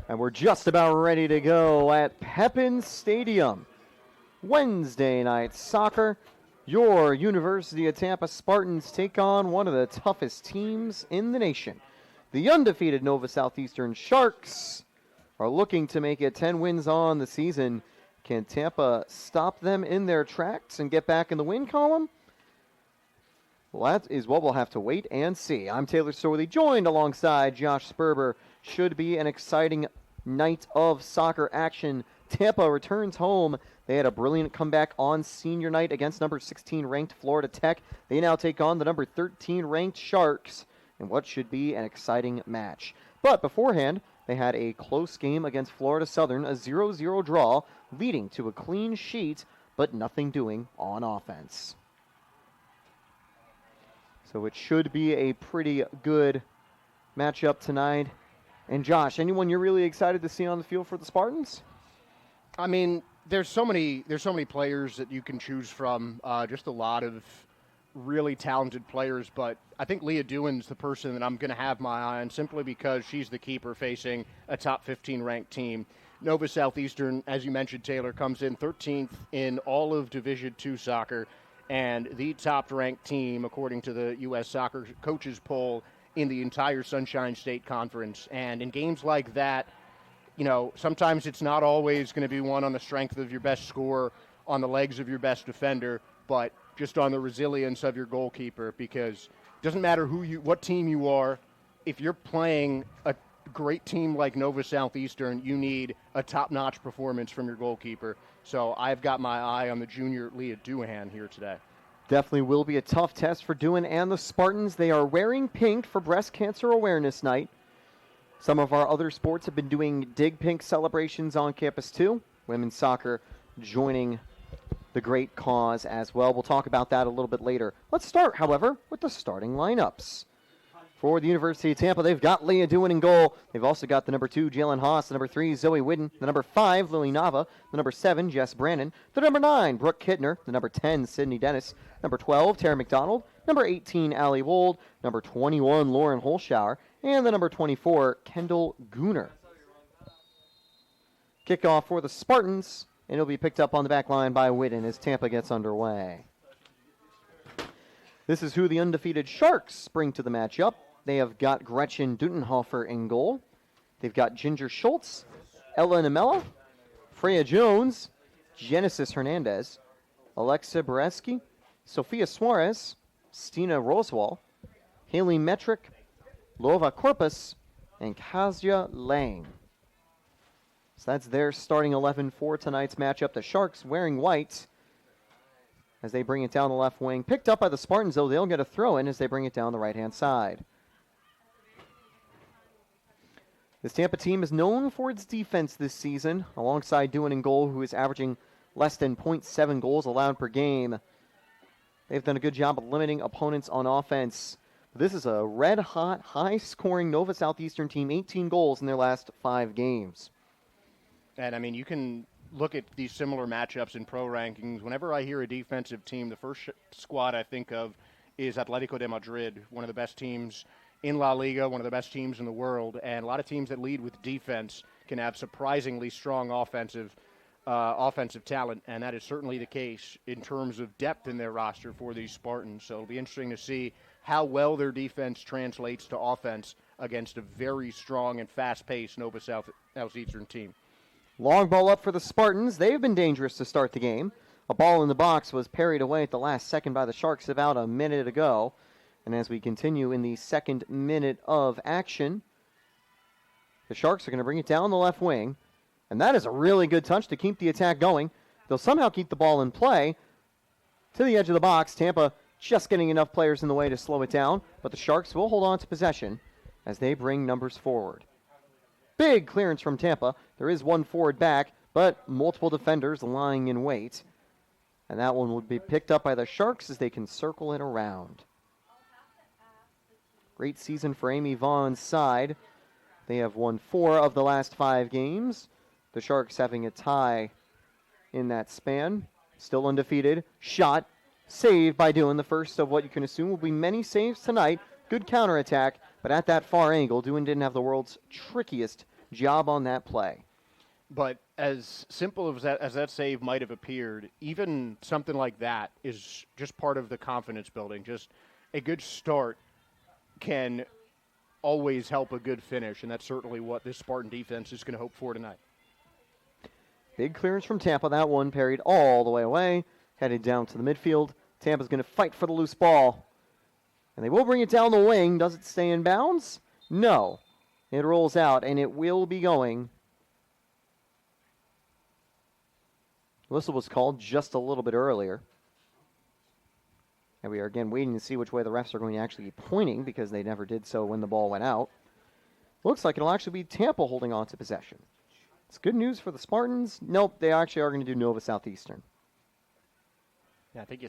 And we're just about ready to go at Pepin Stadium. Wednesday night soccer. Your University of Tampa Spartans take on one of the toughest teams in the nation. The undefeated Nova Southeastern Sharks are looking to make it 10 wins on the season. Can Tampa stop them in their tracks and get back in the win column? Well, that is what we'll have to wait and see. I'm Taylor Sorley, joined alongside Josh Sperber. Should be an exciting night of soccer action. Tampa returns home. They had a brilliant comeback on senior night against number 16 ranked Florida Tech. They now take on the number 13 ranked Sharks in what should be an exciting match. But beforehand, they had a close game against Florida Southern, a 0-0 draw, leading to a clean sheet, but nothing doing on offense. So it should be a pretty good matchup tonight. And Josh, anyone you're really excited to see on the field for the Spartans? I mean, there's so many players that you can choose from. Just a lot of really talented players. But I think Leah Dewan's the person that I'm going to have my eye on, simply because she's the keeper facing a top 15 ranked team. Nova Southeastern, as you mentioned, Taylor, comes in 13th in all of Division II soccer, and the top-ranked team, according to the U.S. Soccer Coaches Poll, in the entire Sunshine State Conference. And in games like that, you know, sometimes it's not always going to be won on the strength of your best scorer, on the legs of your best defender, but just on the resilience of your goalkeeper, because it doesn't matter what team you are. If you're playing a great team like Nova Southeastern, you need a top-notch performance from your goalkeeper. So I've got my eye on the junior Leah Dewan here today. Definitely will be a tough test for Dewan and the Spartans. They are wearing pink for Breast Cancer Awareness Night. Some of our other sports have been doing Dig Pink celebrations on campus too. Women's soccer joining the great cause as well. We'll talk about that a little bit later. Let's start, however, with the starting lineups. For the University of Tampa, they've got Leah Dewan in goal. They've also got the number 2, Jalen Haas, the number 3, Zoe Whidden, the number 5, Lily Nava, the number 7, Jess Brannon, the number 9, Brooke Kittner, the number 10, Sydney Dennis, number 12, Tara McDonald, number 18, Allie Wold, number 21, Lauren Holschauer, and the number 24, Kendall Gooner. Kickoff for the Spartans, and it'll be picked up on the back line by Whidden as Tampa gets underway. This is who the undefeated Sharks bring to the matchup. They have got Gretchen Dutenhofer in goal. They've got Ginger Schultz, Ella Namella, Freya Jones, Genesis Hernandez, Alexa Bereski, Sophia Suarez, Stina Roswell, Haley Metrick, Lova Corpus, and Kazia Lang. So that's their starting 11 for tonight's matchup. The Sharks wearing white as they bring it down the left wing. Picked up by the Spartans, though. They'll get a throw in as they bring it down the right-hand side. This Tampa team is known for its defense this season, alongside Dewan in goal, who is averaging less than 0.7 goals allowed per game. They've done a good job of limiting opponents on offense. This is a red-hot, high-scoring Nova Southeastern team, 18 goals in their last 5 games. And, I mean, you can look at these similar matchups in pro rankings. Whenever I hear a defensive team, the first squad I think of is Atletico de Madrid, one of the best teams in La Liga, one of the best teams in the world. And a lot of teams that lead with defense can have surprisingly strong offensive talent, and that is certainly the case in terms of depth in their roster for these Spartans. So it'll be interesting to see how well their defense translates to offense against a very strong and fast-paced Nova Southeastern team. Long ball up for the Spartans. They've been dangerous to start the game. A ball in the box was parried away at the last second by the Sharks about a minute ago. And as we continue in the second minute of action, the Sharks are going to bring it down the left wing. And that is a really good touch to keep the attack going. They'll somehow keep the ball in play to the edge of the box. Tampa just getting enough players in the way to slow it down. But the Sharks will hold on to possession as they bring numbers forward. Big clearance from Tampa. There is one forward back, but multiple defenders lying in wait. And that one would be picked up by the Sharks as they can circle it around. Great season for Amy Vaughn's side. They have won 4 of the last 5 games. The Sharks having a tie in that span. Still undefeated. Shot. Saved by Dewan. The first of what you can assume will be many saves tonight. Good counterattack, but at that far angle, Dewan didn't have the world's trickiest job on that play. But as simple as that save might have appeared, even something like that is just part of the confidence building. Just a good start can always help a good finish, and that's certainly what this Spartan defense is going to hope for tonight. Big clearance from Tampa. That one parried all the way away, headed down to the midfield. Tampa's going to fight for the loose ball. And they will bring it down the wing. Does it stay in bounds? No. It rolls out, and it will be going. Whistle was called just a little bit earlier. And we are again waiting to see which way the refs are going to actually be pointing, because they never did so when the ball went out. Looks like it'll actually be Tampa holding on to possession. It's good news for the Spartans. Nope, they actually are going to do Nova Southeastern. Yeah, I think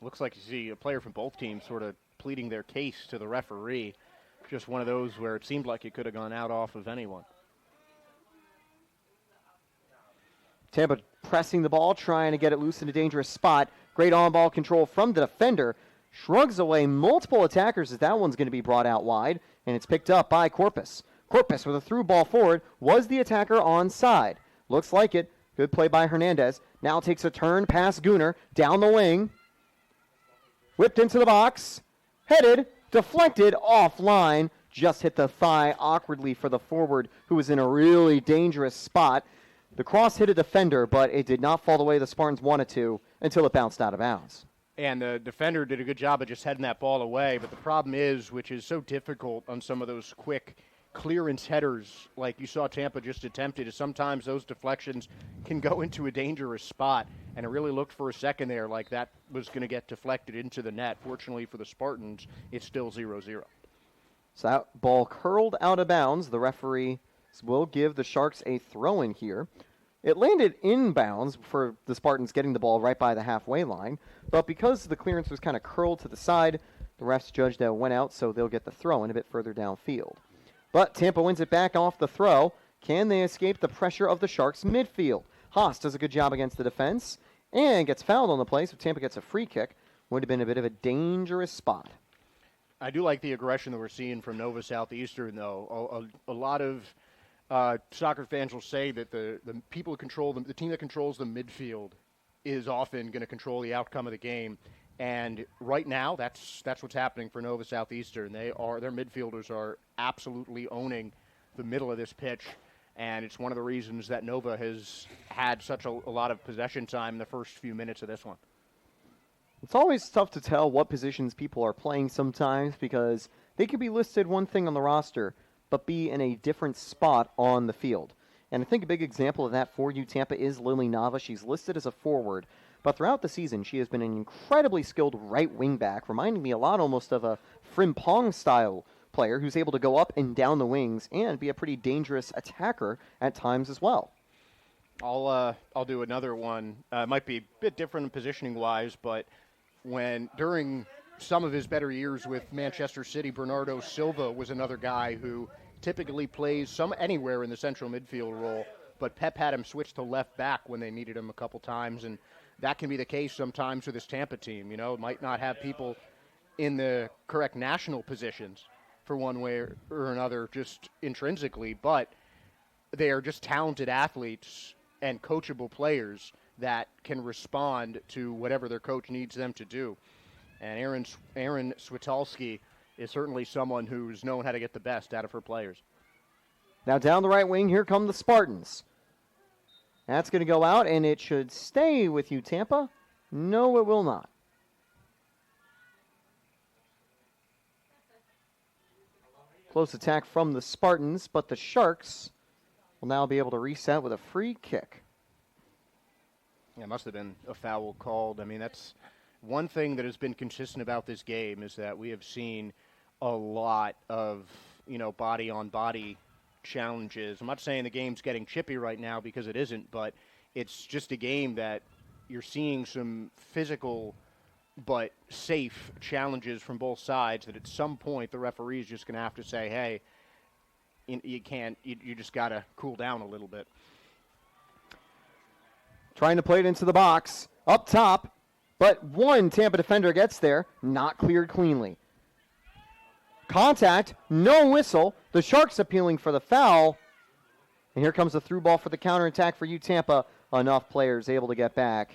looks like you see a player from both teams sort of pleading their case to the referee. Just one of those where it seemed like it could have gone out off of anyone. Tampa pressing the ball, trying to get it loose in a dangerous spot. Great on-ball control from the defender. Shrugs away multiple attackers as that one's going to be brought out wide, and it's picked up by Corpus. Corpus with a through ball forward. Was the attacker onside? Looks like it. Good play by Hernandez. Now takes a turn past Gunnar. Down the wing. Whipped into the box. Headed. Deflected. Offline. Just hit the thigh awkwardly for the forward, who was in a really dangerous spot. The cross hit a defender, but it did not fall the way the Spartans wanted to until it bounced out of bounds. And the defender did a good job of just heading that ball away. But the problem is, which is so difficult on some of those quick clearance headers like you saw Tampa just attempted, is sometimes those deflections can go into a dangerous spot. And it really looked for a second there like that was going to get deflected into the net. Fortunately for the Spartans, it's still 0-0. So that ball curled out of bounds. The referee will give the Sharks a throw-in here. It landed inbounds for the Spartans getting the ball right by the halfway line, but because the clearance was kind of curled to the side, the refs judged that it went out, so they'll get the throw-in a bit further downfield. But Tampa wins it back off the throw. Can they escape the pressure of the Sharks midfield? Haas does a good job against the defense and gets fouled on the play, so Tampa gets a free kick. Would have been a bit of a dangerous spot. I do like the aggression that we're seeing from Nova Southeastern, though. A lot of soccer fans will say that the people who control the team that controls the midfield is often going to control the outcome of the game. And right now, that's what's happening for Nova Southeastern. Their midfielders are absolutely owning the middle of this pitch, and it's one of the reasons that Nova has had such a lot of possession time in the first few minutes of this one. It's always tough to tell what positions people are playing sometimes, because they could be listed one thing on the roster but be in a different spot on the field. And I think a big example of that for you, Tampa, is Lily Nava. She's listed as a forward, but throughout the season, she has been an incredibly skilled right wing back, reminding me a lot almost of a Frimpong-style player who's able to go up and down the wings and be a pretty dangerous attacker at times as well. I'll do another one. It might be a bit different positioning-wise, but during some of his better years with Manchester City, Bernardo Silva was another guy who typically plays anywhere in the central midfield role, but Pep had him switch to left back when they needed him a couple times, and that can be the case sometimes with this Tampa team. You know, it might not have people in the correct national positions for one way or another just intrinsically, but they are just talented athletes and coachable players that can respond to whatever their coach needs them to do. And Aaron Switalski is certainly someone who's known how to get the best out of her players. Now down the right wing, here come the Spartans. That's going to go out, and it should stay with you, Tampa. No, it will not. Close attack from the Spartans, but the Sharks will now be able to reset with a free kick. Yeah, it must have been a foul called. I mean, that's one thing that has been consistent about this game, is that we have seen a lot of, body-on-body challenges. I'm not saying the game's getting chippy right now, because it isn't, but it's just a game that you're seeing some physical but safe challenges from both sides that at some point the referee is just going to have to say, hey, you just got to cool down a little bit. Trying to play it into the box, up top, but one Tampa defender gets there, not cleared cleanly. Contact, no whistle. The Sharks appealing for the foul. And here comes the through ball for the counterattack for you, Tampa. Enough players able to get back.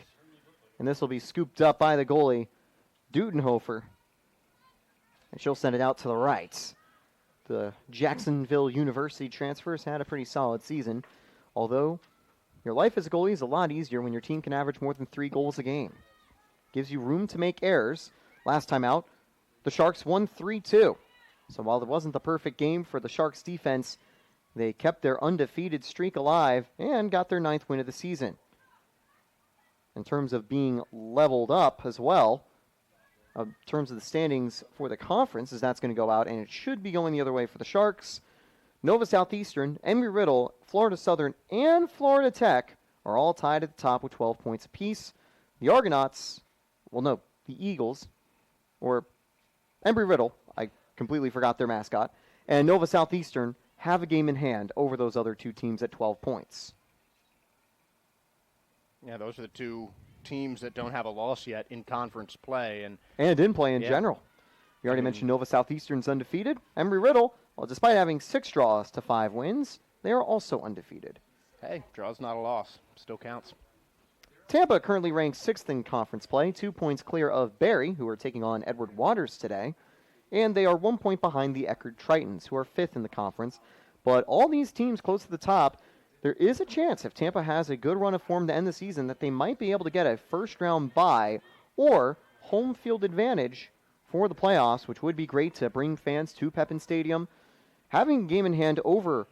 And this will be scooped up by the goalie, Dudenhofer. And she'll send it out to the right. The Jacksonville University transfers had a pretty solid season, although your life as a goalie is a lot easier when your team can average more than 3 goals a game. Gives you room to make errors. Last time out, the Sharks won 3-2. So while it wasn't the perfect game for the Sharks defense, they kept their undefeated streak alive and got their 9th win of the season. In terms of being leveled up as well, in terms of the standings for the conference, as that's going to go out, and it should be going the other way for the Sharks. Nova Southeastern, Embry-Riddle, Florida Southern, and Florida Tech are all tied at the top with 12 points apiece. The Argonauts, the Eagles, or Embry-Riddle, I completely forgot their mascot, and Nova Southeastern have a game in hand over those other 2 teams at 12 points. Yeah, those are the 2 teams that don't have a loss yet in conference play. And in play in general. We already mentioned Nova Southeastern's undefeated. Embry-Riddle, well, despite having 6 draws to 5 wins, they are also undefeated. Hey, draw's not a loss. Still counts. Tampa currently ranks 6th in conference play, 2 points clear of Barry, who are taking on Edward Waters today. And they are 1 point behind the Eckerd Tritons, who are 5th in the conference. But all these teams close to the top, there is a chance, if Tampa has a good run of form to end the season, that they might be able to get a first-round bye or home field advantage for the playoffs, which would be great to bring fans to Pepin Stadium. Having a game in hand over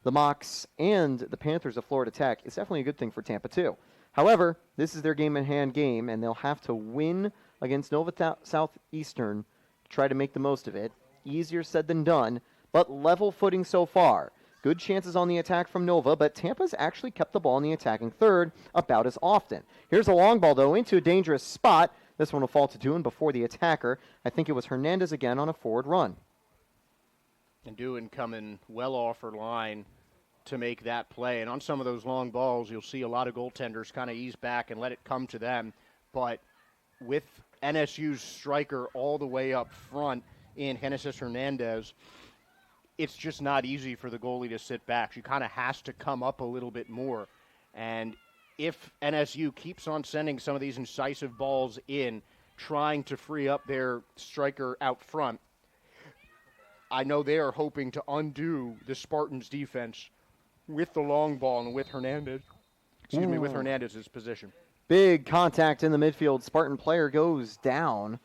the Mocs and the Panthers of Florida Tech is definitely a good thing for Tampa, too. However, this is their game-in-hand game, and they'll have to win against Nova Southeastern to try to make the most of it. Easier said than done, but level footing so far. Good chances on the attack from Nova, but Tampa's actually kept the ball in the attacking third about as often. Here's a long ball, though, into a dangerous spot. This one will fall to Doohan before the attacker. I think it was Hernandez again on a forward run. And Doohan coming well off her line to make that play. And on some of those long balls, you'll see a lot of goaltenders kind of ease back and let it come to them. But with NSU's striker all the way up front in Genesis Hernandez, it's just not easy for the goalie to sit back. She kind of has to come up a little bit more. And if NSU keeps on sending some of these incisive balls in, trying to free up their striker out front, I know they are hoping to undo the Spartans' defense with the long ball and with Hernandez. With Hernandez's position. Big contact in the midfield. Spartan player goes down.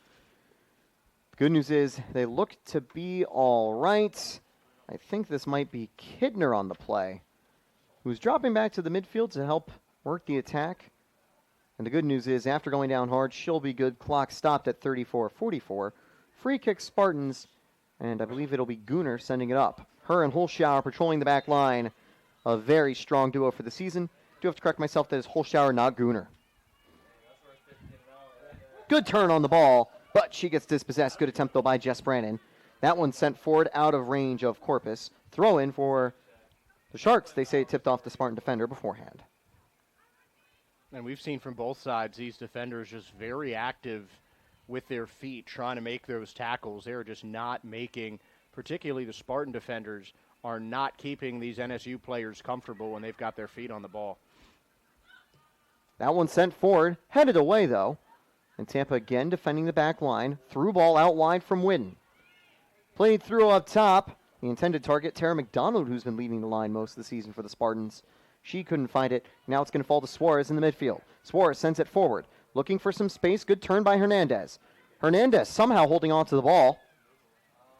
Good news is they look to be all right. I think this might be Kidner on the play, who's dropping back to the midfield to help work the attack. And the good news is, after going down hard, she'll be good. Clock stopped at 34-44. Free kick Spartans, and I believe it'll be Gooner sending it up. Her and Holschauer patrolling the back line. A very strong duo for the season. Do have to correct myself, that is Holschauer, not Gooner. Good turn on the ball, but she gets dispossessed. Good attempt, though, by Jess Brannon. That one sent forward out of range of Corpus. Throw in for the Sharks. They say it tipped off the Spartan defender beforehand. And we've seen from both sides these defenders just very active with their feet, trying to make those tackles. They're just not making, particularly the Spartan defenders, are not keeping these NSU players comfortable when they've got their feet on the ball. That one sent forward, headed away, though. And Tampa again defending the back line. Through ball out wide from Whidden. Played through up top. The intended target, Tara McDonald, who's been leading the line most of the season for the Spartans. She couldn't find it. Now it's going to fall to Suarez in the midfield. Suarez sends it forward. Looking for some space. Good turn by Hernandez. Hernandez somehow holding on to the ball.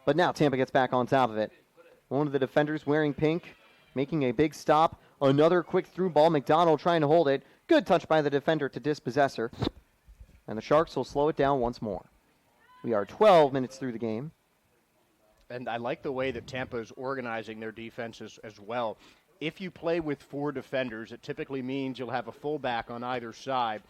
But now Tampa gets back on top of it. One of the defenders wearing pink, making a big stop. Another quick through ball. McDonald trying to hold it. Good touch by the defender to dispossess her. And the Sharks will slow it down once more. We are 12 minutes through the game. And I like the way that Tampa is organizing their defenses as well. If you play with 4 defenders, it typically means you'll have a fullback on either side.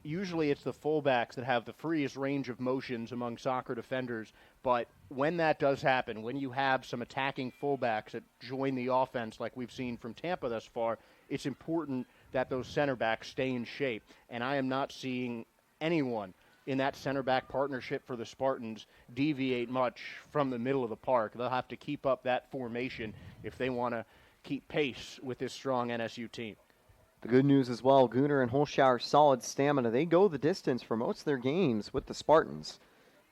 Usually it's the fullbacks that have the freest range of motions among soccer defenders. But when that does happen, when you have some attacking fullbacks that join the offense like we've seen from Tampa thus far, it's important that those center backs stay in shape. And I am not seeing anyone in that center back partnership for the Spartans deviate much from the middle of the park. They'll have to keep up that formation if they want to keep pace with this strong NSU team. The good news as well, Gooner and Holschauer, solid stamina. They go the distance for most of their games with the Spartans,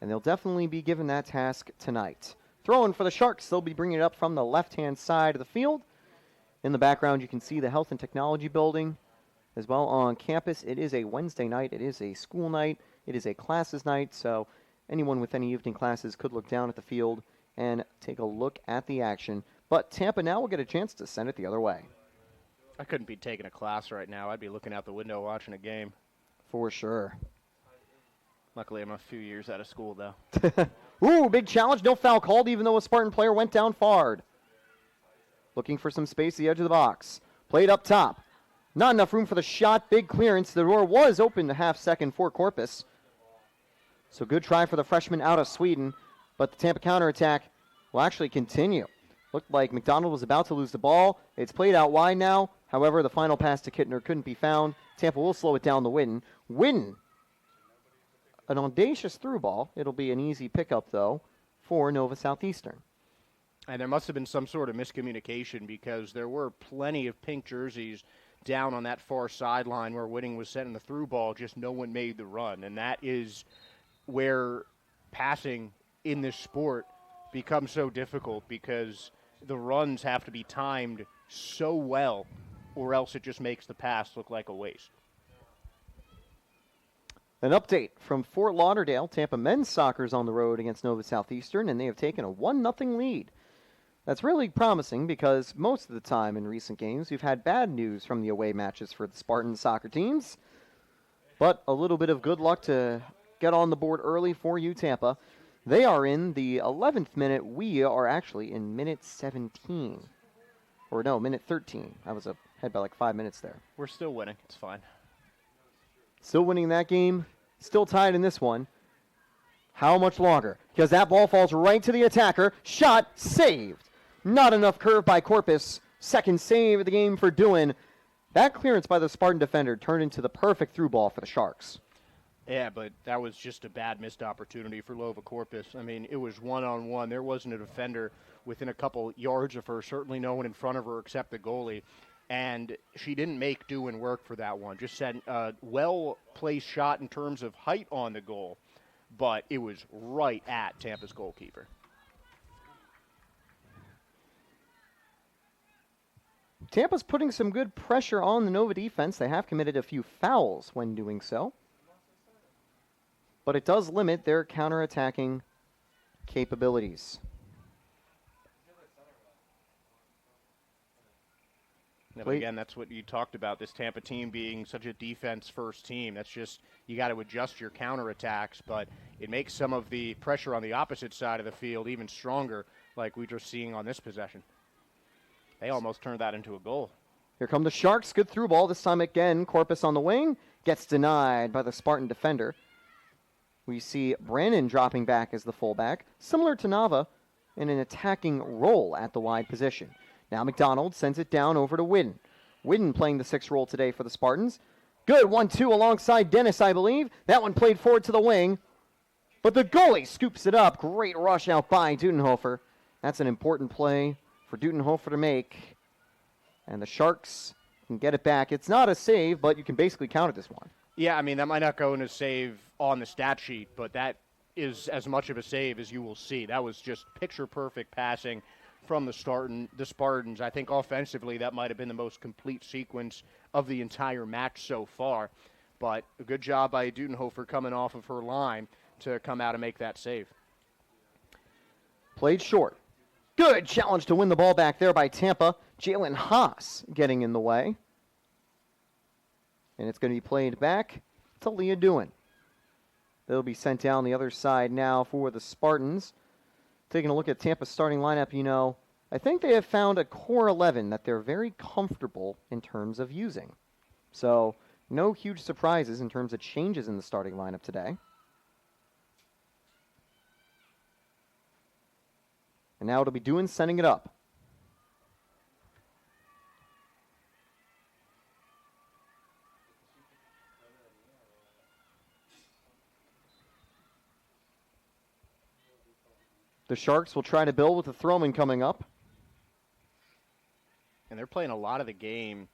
and they'll definitely be given that task tonight. Throwing for the Sharks, they'll be bringing it up from the left-hand side of the field. In the background, you can see the Health and Technology Building as well on campus. It is a Wednesday night. It is a school night. It is a classes night, so anyone with any evening classes could look down at the field and take a look at the action. But Tampa now will get a chance to send it the other way. I couldn't be taking a class right now. I'd be looking out the window watching a game. For sure. Luckily, I'm a few years out of school, though. Ooh, big challenge. No foul called, even though a Spartan player went down hard. Looking for some space at the edge of the box. Played up top. Not enough room for the shot. Big clearance. The door was open a half second for Corpus. So good try for the freshman out of Sweden. But the Tampa counterattack will actually continue. Looked like McDonald was about to lose the ball. It's played out wide now. However, the final pass to Kittner couldn't be found. Tampa will slow it down to Witten. Witten, an audacious through ball. It'll be an easy pickup, though, for Nova Southeastern. And there must have been some sort of miscommunication because there were plenty of pink jerseys down on that far sideline where Witting was setting the through ball, just no one made the run. And that is where passing in this sport becomes so difficult because the runs have to be timed so well or else it just makes the pass look like a waste. An update from Fort Lauderdale. Tampa men's soccer is on the road against Nova Southeastern, and they have taken a 1-0 lead. That's really promising because most of the time in recent games we've had bad news from the away matches for the Spartan soccer teams. But a little bit of good luck to get on the board early for you, Tampa. They are in the 11th minute. We are actually in minute 17. Or no, minute 13. I was ahead by like 5 minutes there. We're still winning. It's fine. Still winning that game. Still tied in this one. How much longer? Because that ball falls right to the attacker. Shot saved. Not enough curve by Corpus. Second save of the game for Doohan. That clearance by the Spartan defender turned into the perfect through ball for the Sharks. Yeah, but that was just a bad missed opportunity for Lova Corpus. I mean, it was one-on-one. There wasn't a defender within a couple yards of her, certainly no one in front of her except the goalie. And she didn't make Doohan work for that one. Just sent a well-placed shot in terms of height on the goal, but it was right at Tampa's goalkeeper. Tampa's putting some good pressure on the Nova defense. They have committed a few fouls when doing so. But it does limit their counterattacking capabilities. But again, that's what you talked about, this Tampa team being such a defense-first team. That's just, you got to adjust your counterattacks, but it makes some of the pressure on the opposite side of the field even stronger, like we were seeing on this possession. They almost turned that into a goal. Here come the Sharks. Good through ball. This time again, Corpus on the wing. Gets denied by the Spartan defender. We see Brannon dropping back as the fullback, similar to Nava, in an attacking role at the wide position. Now McDonald sends it down over to Witten. Witten playing the 6th role today for the Spartans. Good 1-2 alongside Dennis, I believe. That one played forward to the wing. But the goalie scoops it up. Great rush out by Dudenhofer. That's an important play for Dudenhofer to make. And the Sharks can get it back. It's not a save, but you can basically count it this one. Yeah, I mean, that might not go in a save on the stat sheet, but that is as much of a save as you will see. That was just picture-perfect passing from the Spartans. I think offensively that might have been the most complete sequence of the entire match so far. But a good job by Dudenhofer coming off of her line to come out and make that save. Played short. Good challenge to win the ball back there by Tampa. Jalen Haas getting in the way. And it's going to be played back to Leah Doohan. They'll be sent down the other side now for the Spartans. Taking a look at Tampa's starting lineup, you know, I think they have found a core 11 that they're very comfortable in terms of using. So, no huge surprises in terms of changes in the starting lineup today. And now it'll be Doohan sending it up. The Sharks will try to build with the Throwman coming up. and they're playing a lot of the game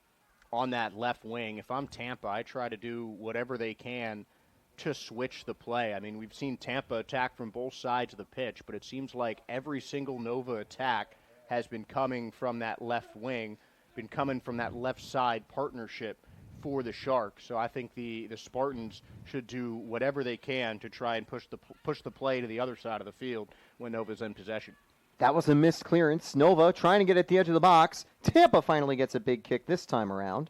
on that left wing. If I'm Tampa, I try to do whatever they can to switch the play. I mean, we've seen Tampa attack from both sides of the pitch, but it seems like every single Nova attack has been coming from that left wing, been coming from that left side partnership for the Sharks. So I think the Spartans should do whatever they can to try and push the play to the other side of the field when Nova's in possession. That was a missed clearance. Nova trying to get at the edge of the box. Tampa finally gets a big kick this time around.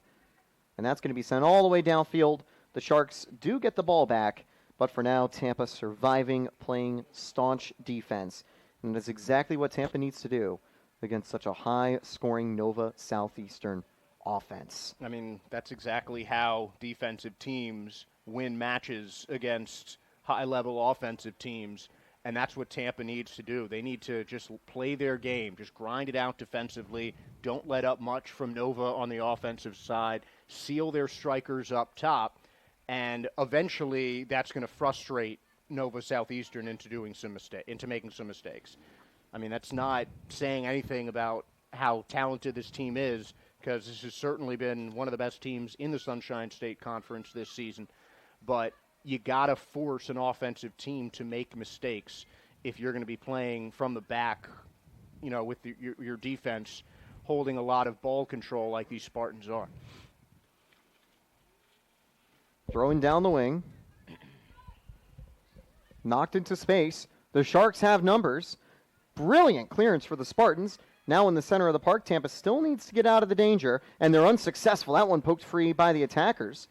And that's going to be sent all the way downfield. The Sharks do get the ball back, but for now, Tampa surviving, playing staunch defense. And that's exactly what Tampa needs to do against such a high-scoring Nova Southeastern offense. I mean, that's exactly how defensive teams win matches against high-level offensive teams. And that's what Tampa needs to do. They need to just play their game, just grind it out defensively. Don't let up much from Nova on the offensive side. Seal their strikers up top. And eventually that's going to frustrate Nova Southeastern into making some mistakes. I mean, that's not saying anything about how talented this team is, because this has certainly been one of the best teams in the Sunshine State Conference this season. But you got to force an offensive team to make mistakes if you're going to be playing from the back, with your defense holding a lot of ball control like these Spartans are. Throwing down the wing. Knocked into space. The Sharks have numbers. Brilliant clearance for the Spartans. Now in the center of the park, Tampa still needs to get out of the danger, and they're unsuccessful. That one poked free by the attackers.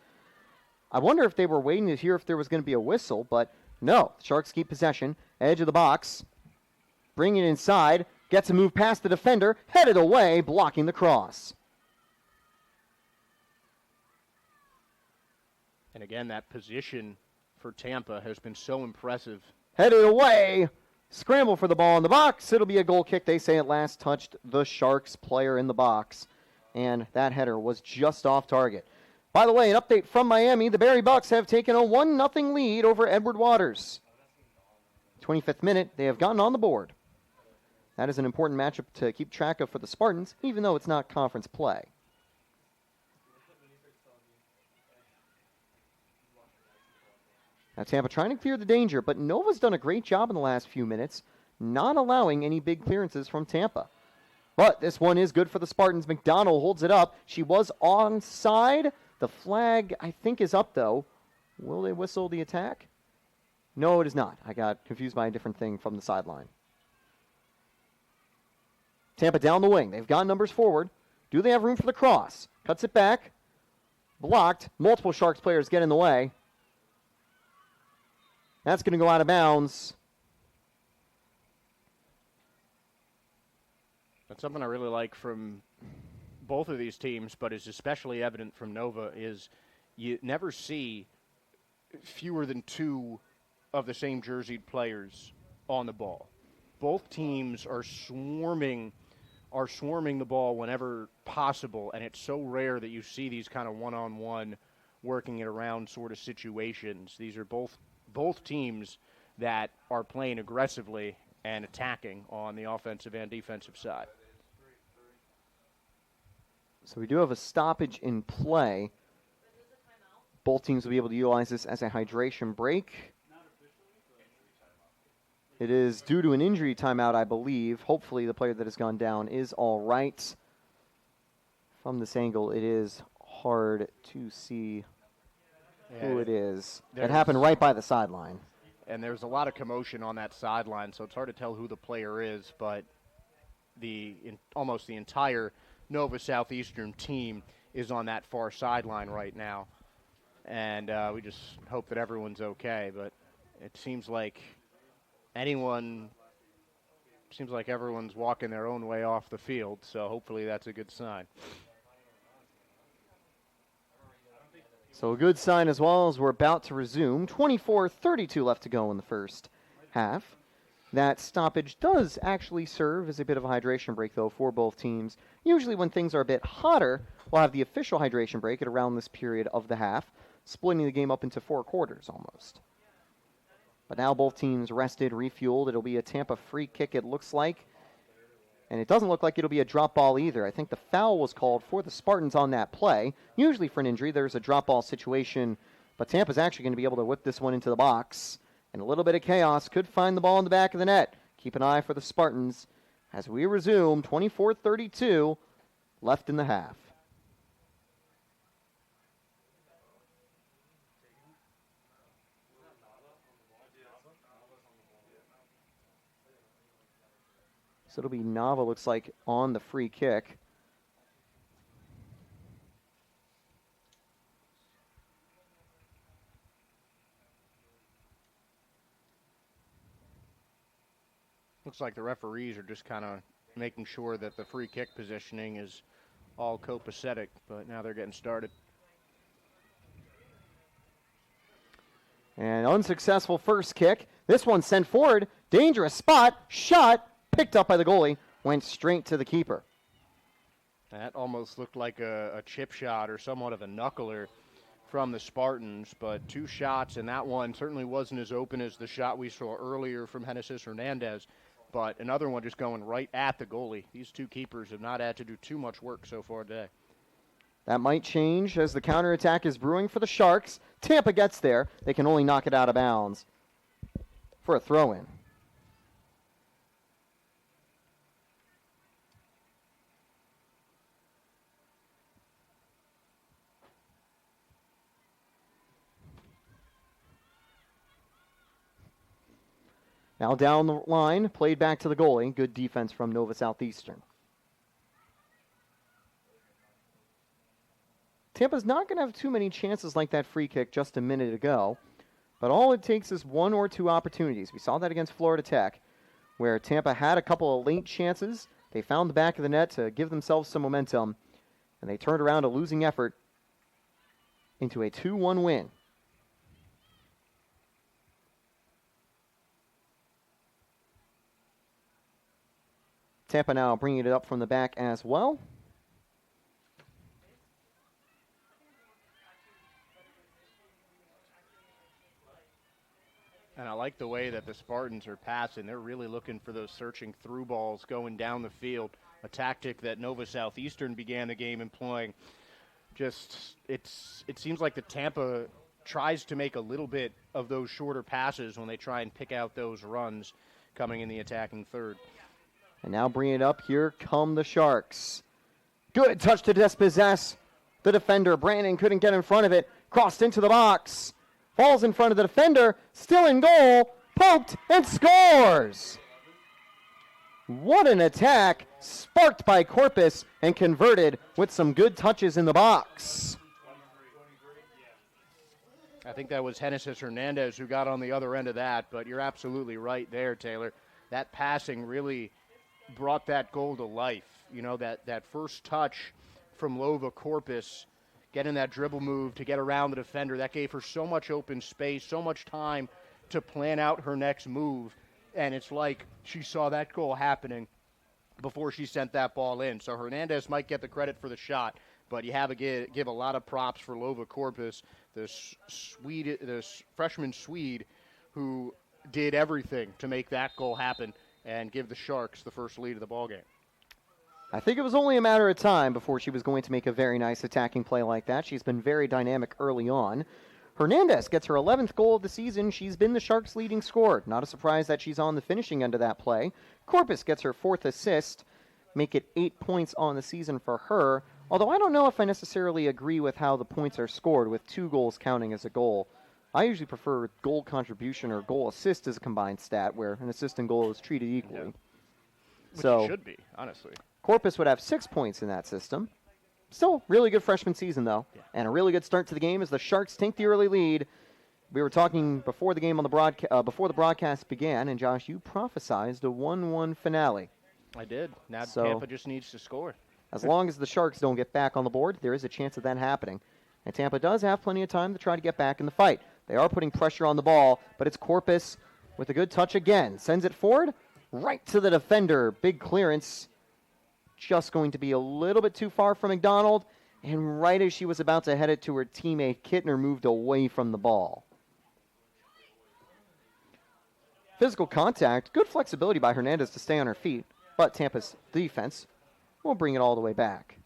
I wonder if they were waiting to hear if there was going to be a whistle, but no. The Sharks keep possession. Edge of the box. Bring it inside. Gets a move past the defender. Headed away, blocking the cross. And again, that position for Tampa has been so impressive. Headed away. Scramble for the ball in the box. It'll be a goal kick. They say it last touched the Sharks player in the box. And that header was just off target. By the way, an update from Miami. The Berry Bucks have taken a 1-0 lead over Edward Waters. 25th minute, they have gotten on the board. That is an important matchup to keep track of for the Spartans, even though it's not conference play. Now Tampa trying to clear the danger, but Nova's done a great job in the last few minutes, not allowing any big clearances from Tampa. But this one is good for the Spartans. McDonald holds it up. She was onside. The flag, I think, is up, though. Will they whistle the attack? No, it is not. I got confused by a different thing from the sideline. Tampa down the wing. They've got numbers forward. Do they have room for the cross? Cuts it back. Blocked. Multiple Sharks players get in the way. That's going to go out of bounds. That's something I really like from both of these teams, but is especially evident from Nova, is you never see fewer than two of the same jerseyed players on the ball. Both teams are swarming the ball whenever possible, and it's so rare that you see these kind of one-on-one working it around sort of situations. These are both teams that are playing aggressively and attacking on the offensive and defensive side. So we do have a stoppage in play. Both teams will be able to utilize this as a hydration break. It is due to an injury timeout, I believe. Hopefully the player that has gone down is all right. From this angle, it is hard to see who it is. It happened right by the sideline. And there's a lot of commotion on that sideline, so it's hard to tell who the player is, but almost the entire Nova Southeastern team is on that far sideline right now. And we just hope that everyone's okay, but it seems like everyone's walking their own way off the field, so hopefully that's a good sign. So a good sign as well, as we're about to resume. 24:32 left to go in the first half. That stoppage does actually serve as a bit of a hydration break, though, for both teams. Usually when things are a bit hotter, we'll have the official hydration break at around this period of the half, splitting the game up into 4 quarters almost. But now both teams rested, refueled. It'll be a Tampa free kick, it looks like. And it doesn't look like it'll be a drop ball either. I think the foul was called for the Spartans on that play. Usually for an injury, there's a drop ball situation, but Tampa's actually going to be able to whip this one into the box. And a little bit of chaos could find the ball in the back of the net. Keep an eye for the Spartans as we resume 24-32 left in the half. So it'll be Nava, looks like, on the free kick. Looks like the referees are just kind of making sure that the free kick positioning is all copacetic, but now they're getting started. An unsuccessful first kick. This one sent forward. Dangerous spot. Shot. Picked up by the goalie. Went straight to the keeper. That almost looked like a chip shot or somewhat of a knuckler from the Spartans, but 2 shots, and that one certainly wasn't as open as the shot we saw earlier from Genesis Hernandez, but another one just going right at the goalie. These 2 keepers have not had to do too much work so far today. That might change as the counterattack is brewing for the Sharks. Tampa gets there. They can only knock it out of bounds for a throw-in. Now down the line, played back to the goalie. Good defense from Nova Southeastern. Tampa's not going to have too many chances like that free kick just a minute ago, but all it takes is 1 or 2 opportunities. We saw that against Florida Tech, where Tampa had a couple of late chances. They found the back of the net to give themselves some momentum, and they turned around a losing effort into a 2-1 win. Tampa now bringing it up from the back as well. And I like the way that the Spartans are passing. They're really looking for those searching through balls going down the field, a tactic that Nova Southeastern began the game employing. Just, it seems like the Tampa tries to make a little bit of those shorter passes when they try and pick out those runs coming in the attacking third. And now bringing it up, here come the Sharks. Good touch to dispossess the defender. Brandon couldn't get in front of it. Crossed into the box. Falls in front of the defender. Still in goal. Poked and scores. What an attack. Sparked by Corpus and converted with some good touches in the box. I think that was Genesis Hernandez who got on the other end of that, but you're absolutely right there, Taylor. That passing really brought that goal to life. You know, that first touch from Lova Corpus, getting that dribble move to get around the defender, that gave her so much open space, so much time to plan out her next move, and it's like she saw that goal happening before she sent that ball in. So Hernandez might get the credit for the shot, but you have to give a lot of props for Lova Corpus, this freshman Swede who did everything to make that goal happen and give the Sharks the first lead of the ballgame. I think it was only a matter of time before she was going to make a very nice attacking play like that. She's been very dynamic early on. Hernandez gets her 11th goal of the season. She's been the Sharks' leading scorer. Not a surprise that she's on the finishing end of that play. Corpus gets her 4th assist, make it 8 points on the season for her. Although I don't know if I necessarily agree with how the points are scored, with 2 goals counting as a goal. I usually prefer goal contribution or goal assist as a combined stat, where an assist and goal is treated equally. Yeah. Which So it should be, honestly. Corpus would have 6 points in that system. Still, really good freshman season, though, and a really good start to the game as the Sharks take the early lead. We were talking before the game on the before the broadcast began, and Josh, you prophesized a 1-1 finale. I did. Now So, Tampa just needs to score. As long as the Sharks don't get back on the board, there is a chance of that happening. And Tampa does have plenty of time to try to get back in the fight. They are putting pressure on the ball, but it's Corpus with a good touch again. Sends it forward, right to the defender. Big clearance. Just going to be a little bit too far from McDonald. And right as she was about to head it to her teammate, Kittner moved away from the ball. Physical contact. Good flexibility by Hernandez to stay on her feet. but Tampa's defense will bring it all the way back.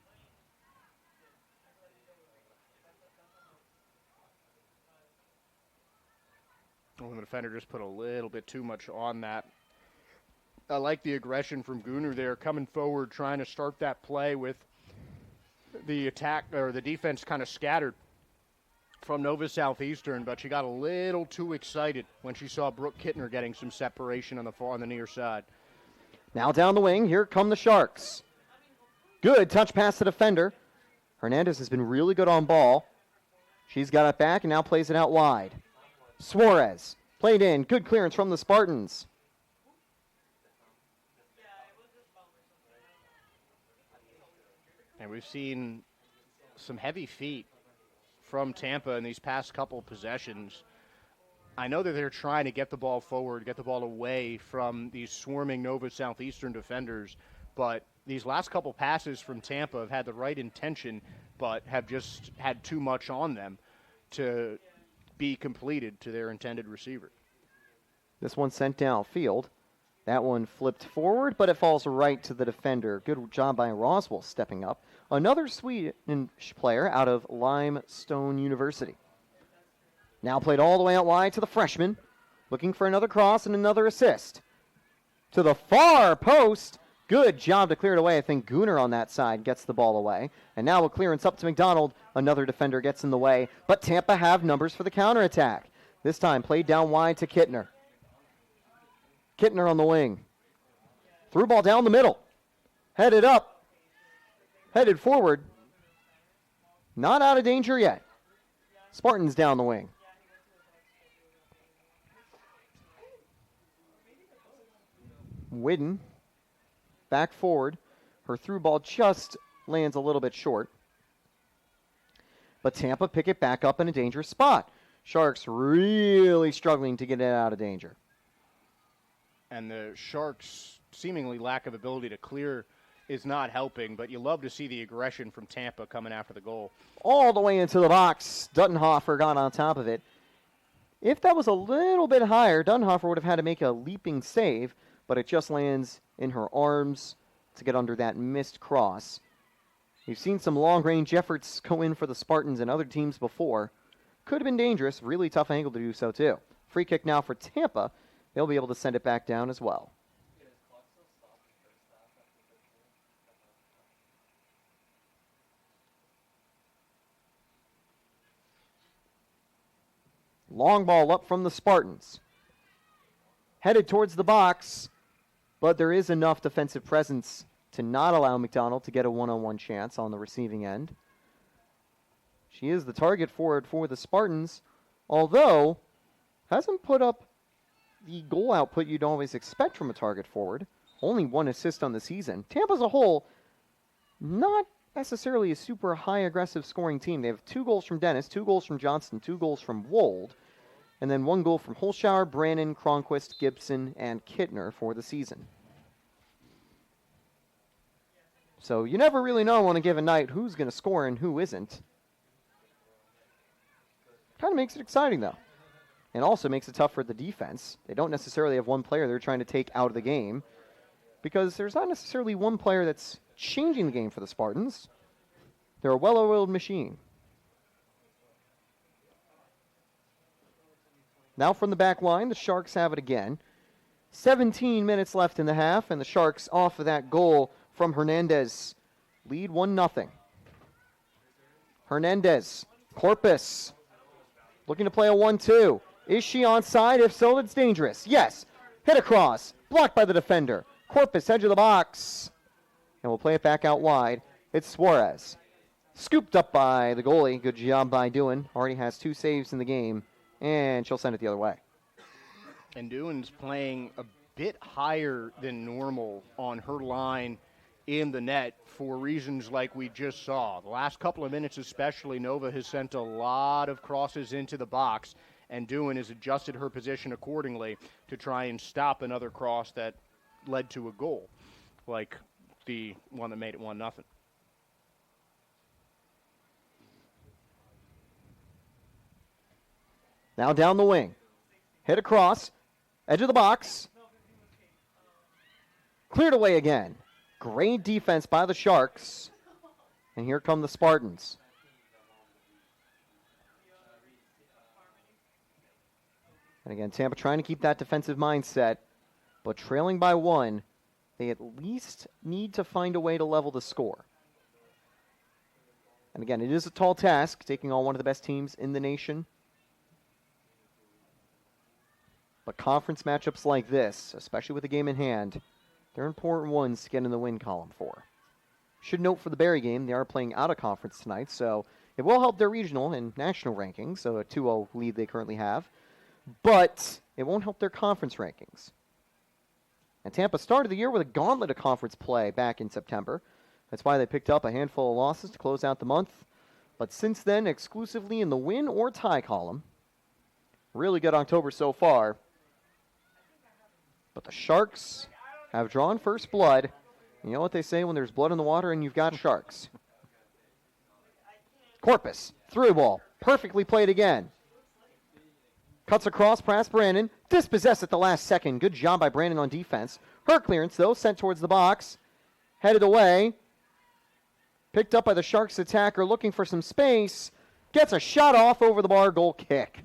Well, the defender just put a little bit too much on that. I like the aggression from Gunnar there, coming forward, trying to start that play with the attack or the defense kind of scattered from Nova Southeastern, but she got a little too excited when she saw Brooke Kittner getting some separation on the near side. Now down the wing, here come the Sharks. Good touch pass to defender. Hernandez has been really good on ball. She's got it back and now plays it out wide. Suarez played in. Good clearance from the Spartans. And we've seen some heavy feet from Tampa in these past couple possessions. I know that they're trying to get the ball forward, get the ball away from these swarming Nova Southeastern defenders, but these last couple passes from Tampa have had the right intention, but have just had too much on them to be completed to their intended receiver. This one sent downfield. That one flipped forward, but it falls right to the defender. Good job by Roswell stepping up. Another Swedish player out of Limestone University. Now played all the way out wide to the freshman, looking for another cross and another assist. To the far post. Good job to clear it away. I think Gunnar on that side gets the ball away. And now a clearance up to McDonald. Another defender gets in the way. But Tampa have numbers for the counterattack. This time played down wide to Kittner. Kittner on the wing. Threw ball down the middle. Headed up. Headed forward. Not out of danger yet. Spartans down the wing. Whidden back forward. Her through ball just lands a little bit short. But Tampa pick it back up in a dangerous spot. Sharks really struggling to get it out of danger. And the Sharks' seemingly lack of ability to clear is not helping, but you love to see the aggression from Tampa coming after the goal. All the way into the box. Duttenhofer got on top of it. If that was a little bit higher, Duttenhofer would have had to make a leaping save, but it just lands in her arms to get under that missed cross. We've seen some long-range efforts go in for the Spartans and other teams before. Could have been dangerous. Really tough angle to do so, too. Free kick now for Tampa. They'll be able to send it back down as well. Long ball up from the Spartans. Headed towards the box, but there is enough defensive presence to not allow McDonald to get a one-on-one chance on the receiving end. She is the target forward for the Spartans, although hasn't put up the goal output you'd always expect from a target forward. Only one assist on the season. Tampa as a whole, not necessarily a super high aggressive scoring team. They have 2 goals from Dennis, 2 goals from Johnston, 2 goals from Wold, and then 1 goal from Holschauer, Brannon, Cronquist, Gibson, and Kittner for the season. So you never really know on a given night who's going to score and who isn't. Kind of makes it exciting, though. And also makes it tough for the defense. They don't necessarily have one player they're trying to take out of the game, because there's not necessarily one player that's changing the game for the Spartans. They're a well-oiled machine. Now from the back line, the Sharks have it again. 17 minutes left in the half, and the Sharks off of that goal from Hernandez lead 1-0. Hernandez, Corpus, looking to play a 1-2. Is she onside? If so, it's dangerous. Yes. Hit across. Blocked by the defender. Corpus, edge of the box. And we'll play it back out wide. It's Suarez. Scooped up by the goalie. Good job by Dewan. Already has 2 saves in the game. And she'll send it the other way. And Dewan's playing a bit higher than normal on her line in the net for reasons like we just saw. The last couple of minutes especially, Nova has sent a lot of crosses into the box, and Dewan has adjusted her position accordingly to try and stop another cross that led to a goal, like the one that made it 1-0. Now down the wing. Hit across. Edge of the box. Cleared away again. Great defense by the Sharks. And here come the Spartans. And again, Tampa trying to keep that defensive mindset, but trailing by 1, they at least need to find a way to level the score. And again, it is a tall task, taking on one of the best teams in the nation. But conference matchups like this, especially with the game in hand, they're important ones to get in the win column for. Should note for the Barry game, they are playing out of conference tonight, so it will help their regional and national rankings, so a 2-0 lead they currently have. But it won't help their conference rankings. And Tampa started the year with a gauntlet of conference play back in September. That's why they picked up a handful of losses to close out the month. But since then, exclusively in the win or tie column. Really good October so far. But the Sharks have drawn first blood. You know what they say when there's blood in the water and you've got Sharks. Corpus, through ball, perfectly played again. Cuts across past Brandon. Dispossessed at the last second. Good job by Brandon on defense. Her clearance, though, sent towards the box. Headed away. Picked up by the Sharks attacker, looking for some space. Gets a shot off over the bar, goal kick.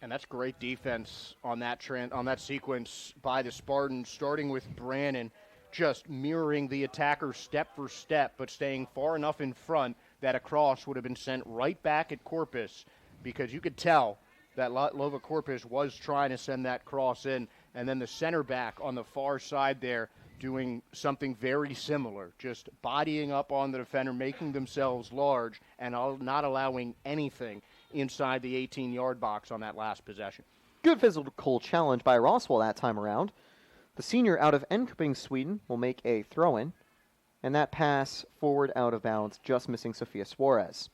And that's great defense on that sequence by the Spartans, starting with Brandon, just mirroring the attacker step for step, but staying far enough in front that a cross would have been sent right back at Corpus, because you could tell that Lova Corpus was trying to send that cross in, and then the center back on the far side there doing something very similar, just bodying up on the defender, making themselves large, and not allowing anything inside the 18-yard box on that last possession. Good physical challenge by Roswell that time around. The senior out of Enköping, Sweden, will make a throw-in, and that pass forward out of bounds, just missing Sofia Suarez.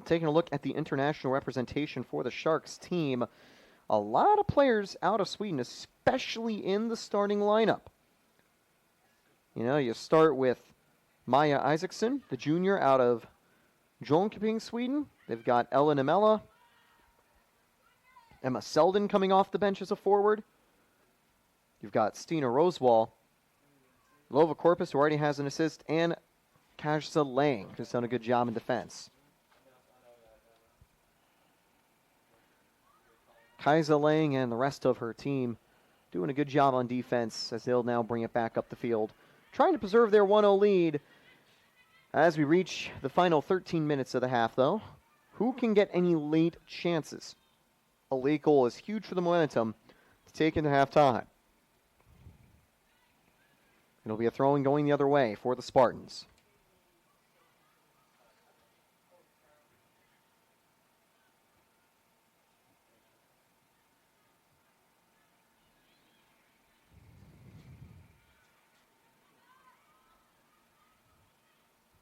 Taking a look at the international representation for the Sharks team, a lot of players out of Sweden, especially in the starting lineup. You know, you start with Maja Isaksson, the junior out of Jönköping, Sweden. They've got Ella Nemella, Emma Selden coming off the bench as a forward. You've got Stina Roswall, Lova Corpus, who already has an assist, and Kajsa Lang, who's done a good job in defense. Kajsa Lang and the rest of her team doing a good job on defense as they'll now bring it back up the field, trying to preserve their 1-0 lead. As we reach the final 13 minutes of the half, though, who can get any late chances? A late goal is huge for the momentum to take into halftime. It'll be a throw-in going the other way for the Spartans.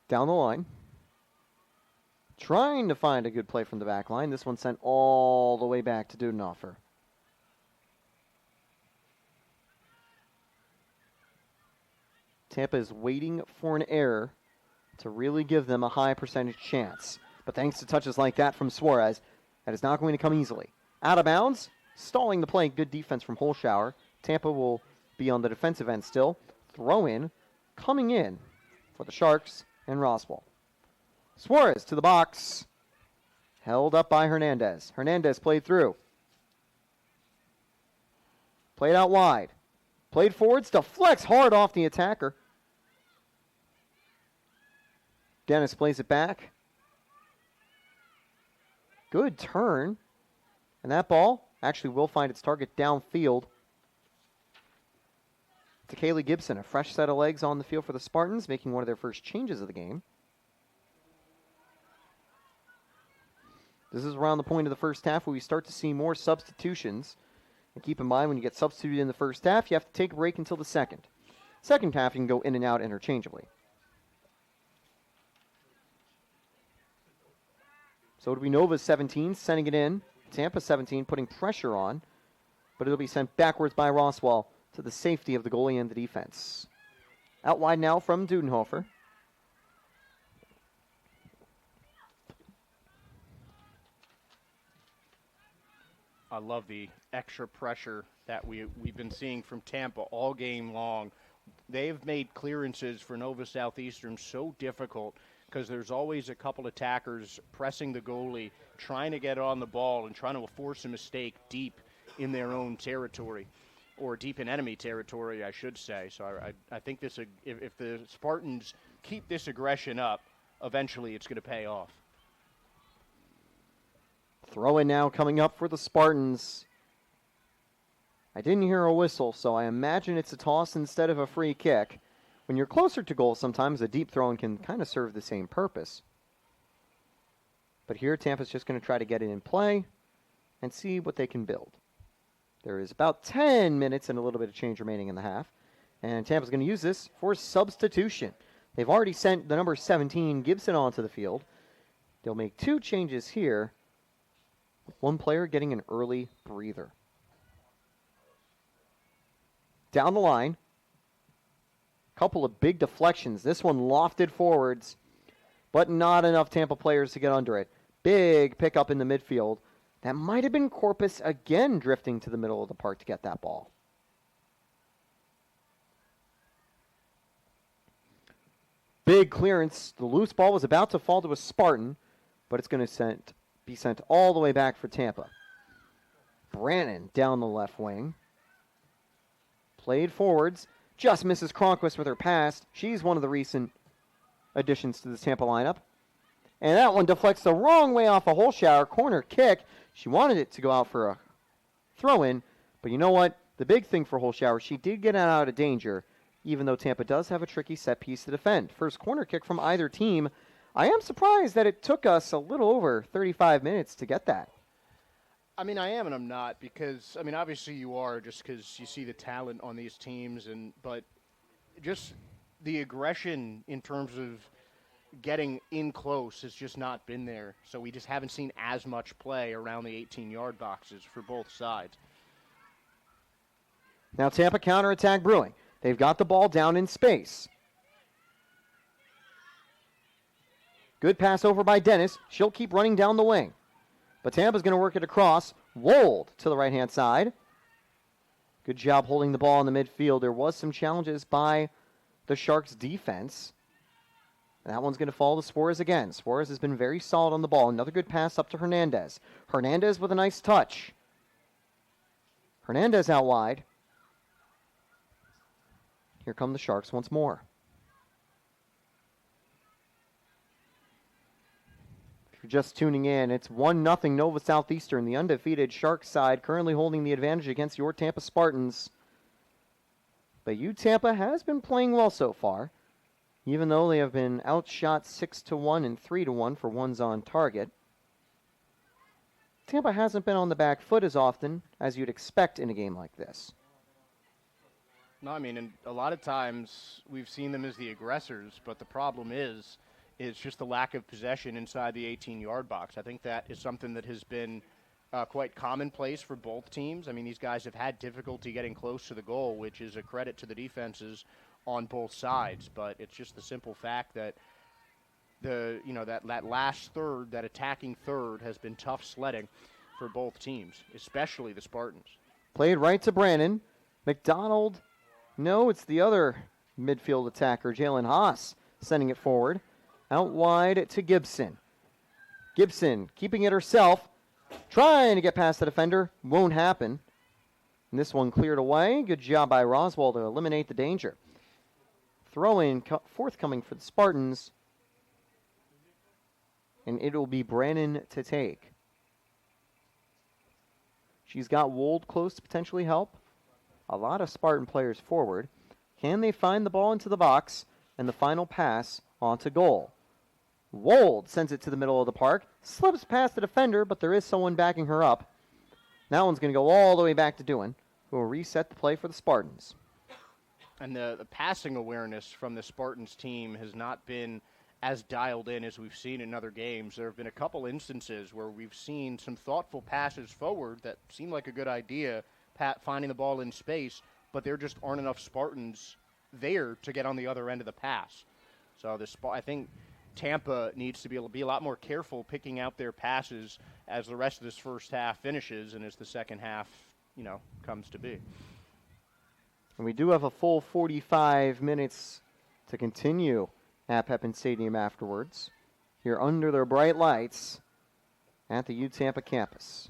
Down the line. Trying to find a good play from the back line. This one sent all the way back to Dudenhofer. Tampa is waiting for an error to really give them a high percentage chance. But thanks to touches like that from Suarez, that is not going to come easily. Out of bounds, stalling the play. Good defense from Holschauer. Tampa will be on the defensive end still. Throw in, coming in for the Sharks and Roswell. Suarez to the box. Held up by Hernandez. Hernandez played through. Played out wide. Played forwards, deflects hard off the attacker. Dennis plays it back. Good turn. And that ball actually will find its target downfield. To Kaylee Gibson, a fresh set of legs on the field for the Spartans, making one of their first changes of the game. This is around the point of the first half where we start to see more substitutions. And keep in mind, when you get substituted in the first half, you have to take a break until the second. Second half, you can go in and out interchangeably. So it'll be Nova's 17, sending it in. Tampa 17, putting pressure on. But it'll be sent backwards by Roswell to the safety of the goalie and the defense. Out wide now from Dudenhofer. I love the extra pressure that we've been seeing from Tampa all game long. they've made clearances for Nova Southeastern so difficult because there's always a couple attackers pressing the goalie, trying to get on the ball and trying to force a mistake deep in their own territory, or deep in enemy territory, I should say. So I think this, if the Spartans keep this aggression up, eventually it's going to pay off. Throw in now coming up for the Spartans. I didn't hear a whistle, so I imagine it's a toss instead of a free kick. When you're closer to goal, sometimes a deep throw-in can kind of serve the same purpose. But here, Tampa's just going to try to get it in play and see what they can build. There is about 10 minutes and a little bit of change remaining in the half. And Tampa's going to use this for substitution. They've already sent the number 17, Gibson, onto the field. They'll make 2 changes here, with one player getting an early breather. Down the line, couple of big deflections. This one lofted forwards, but not enough Tampa players to get under it. Big pickup in the midfield. That might have been Corpus again drifting to the middle of the park to get that ball. Big clearance. The loose ball was about to fall to a Spartan, but it's going to be sent all the way back for Tampa. Brannon down the left wing. Played forwards. Just misses Cronquist with her pass. She's one of the recent additions to the Tampa lineup. And that one deflects the wrong way off a Holshower corner kick. She wanted it to go out for a throw-in, but you know what? The big thing for Holshower, she did get out of danger, even though Tampa does have a tricky set piece to defend. First corner kick from either team. I am surprised that it took us a little over 35 minutes to get that. I mean, I am and I'm not, because, I mean, obviously you are, just because you see the talent on these teams, but just the aggression in terms of getting in close has just not been there. So we just haven't seen as much play around the 18-yard boxes for both sides. Now Tampa counterattack brewing. They've got the ball down in space. Good pass over by Dennis. She'll keep running down the wing. But Tampa's going to work it across. Wold to the right-hand side. Good job holding the ball in the midfield. There was some challenges by the Sharks' defense. And that one's going to fall to Suarez again. Suarez has been very solid on the ball. Another good pass up to Hernandez. Hernandez with a nice touch. Hernandez out wide. Here come the Sharks once more. If you're just tuning in, it's 1-0 Nova Southeastern, the undefeated Sharks side, currently holding the advantage against your Tampa Spartans. But Tampa has been playing well so far, even though they have been outshot 6-1 and 3-1 for ones on target. Tampa hasn't been on the back foot as often as you'd expect in a game like this. No, I mean, and a lot of times we've seen them as the aggressors, but the problem is just the lack of possession inside the 18-yard box. I think that is something that has been quite commonplace for both teams. I mean, these guys have had difficulty getting close to the goal, which is a credit to the defenses on both sides. But it's just the simple fact that that last third, that attacking third, has been tough sledding for both teams, especially the Spartans. Played right to Brannon. McDonald. No, it's the other midfield attacker, Jalen Haas, sending it forward. Out wide to Gibson. Gibson keeping it herself. Trying to get past the defender. Won't happen. And this one cleared away. Good job by Roswell to eliminate the danger. Throw-in forthcoming for the Spartans. And it will be Brannon to take. She's got Wold close to potentially help. A lot of Spartan players forward. Can they find the ball into the box? And the final pass onto goal. Wold sends it to the middle of the park. Slips past the defender, but there is someone backing her up. That one's going to go all the way back to Doohan, who will reset the play for the Spartans. And the passing awareness from the Spartans team has not been as dialed in as we've seen in other games. There have been a couple instances where we've seen some thoughtful passes forward that seem like a good idea, finding the ball in space, but there just aren't enough Spartans there to get on the other end of the pass. So I think Tampa needs to be able to be a lot more careful picking out their passes as the rest of this first half finishes and as the second half, comes to be. And we do have a full 45 minutes to continue at Pepin Stadium afterwards, here under their bright lights at the Tampa campus.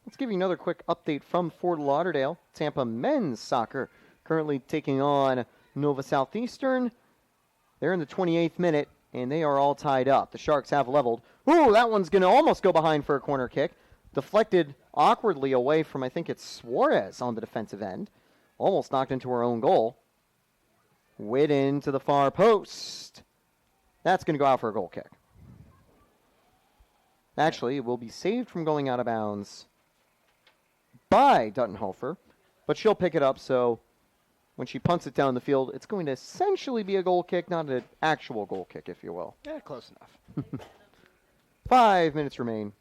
Let's give you another quick update from Fort Lauderdale. Tampa men's soccer currently taking on Nova Southeastern. They're in the 28th minute, and they are all tied up. The Sharks have leveled. Ooh, that one's going to almost go behind for a corner kick. Deflected awkwardly away from, I think it's Suarez on the defensive end. Almost knocked into her own goal. Wit into the far post. That's going to go out for a goal kick. Actually, it will be saved from going out of bounds by Duttenhofer, but she'll pick it up, so when she punts it down the field, it's going to essentially be a goal kick, not an actual goal kick, if you will. Yeah, close enough. 5 minutes remain.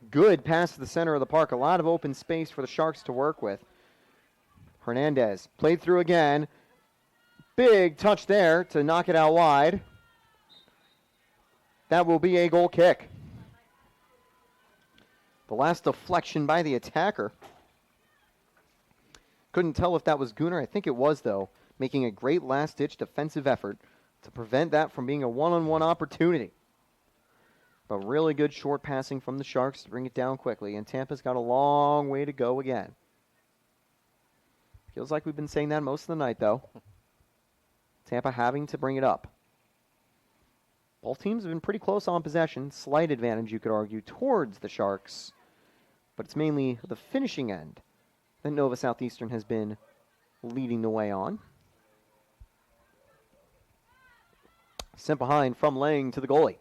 Good pass to the center of the park. A lot of open space for the Sharks to work with. Hernandez played through again. Big touch there to knock it out wide. That will be a goal kick. The last deflection by the attacker. Couldn't tell if that was Gunnar. I think it was, though, making a great last-ditch defensive effort to prevent that from being a one-on-one opportunity. But really good short passing from the Sharks to bring it down quickly, and Tampa's got a long way to go again. Feels like we've been saying that most of the night, though. Tampa having to bring it up. Both teams have been pretty close on possession. Slight advantage, you could argue, towards the Sharks. But it's mainly the finishing end that Nova Southeastern has been leading the way on. Sent behind from Lang to the goalie.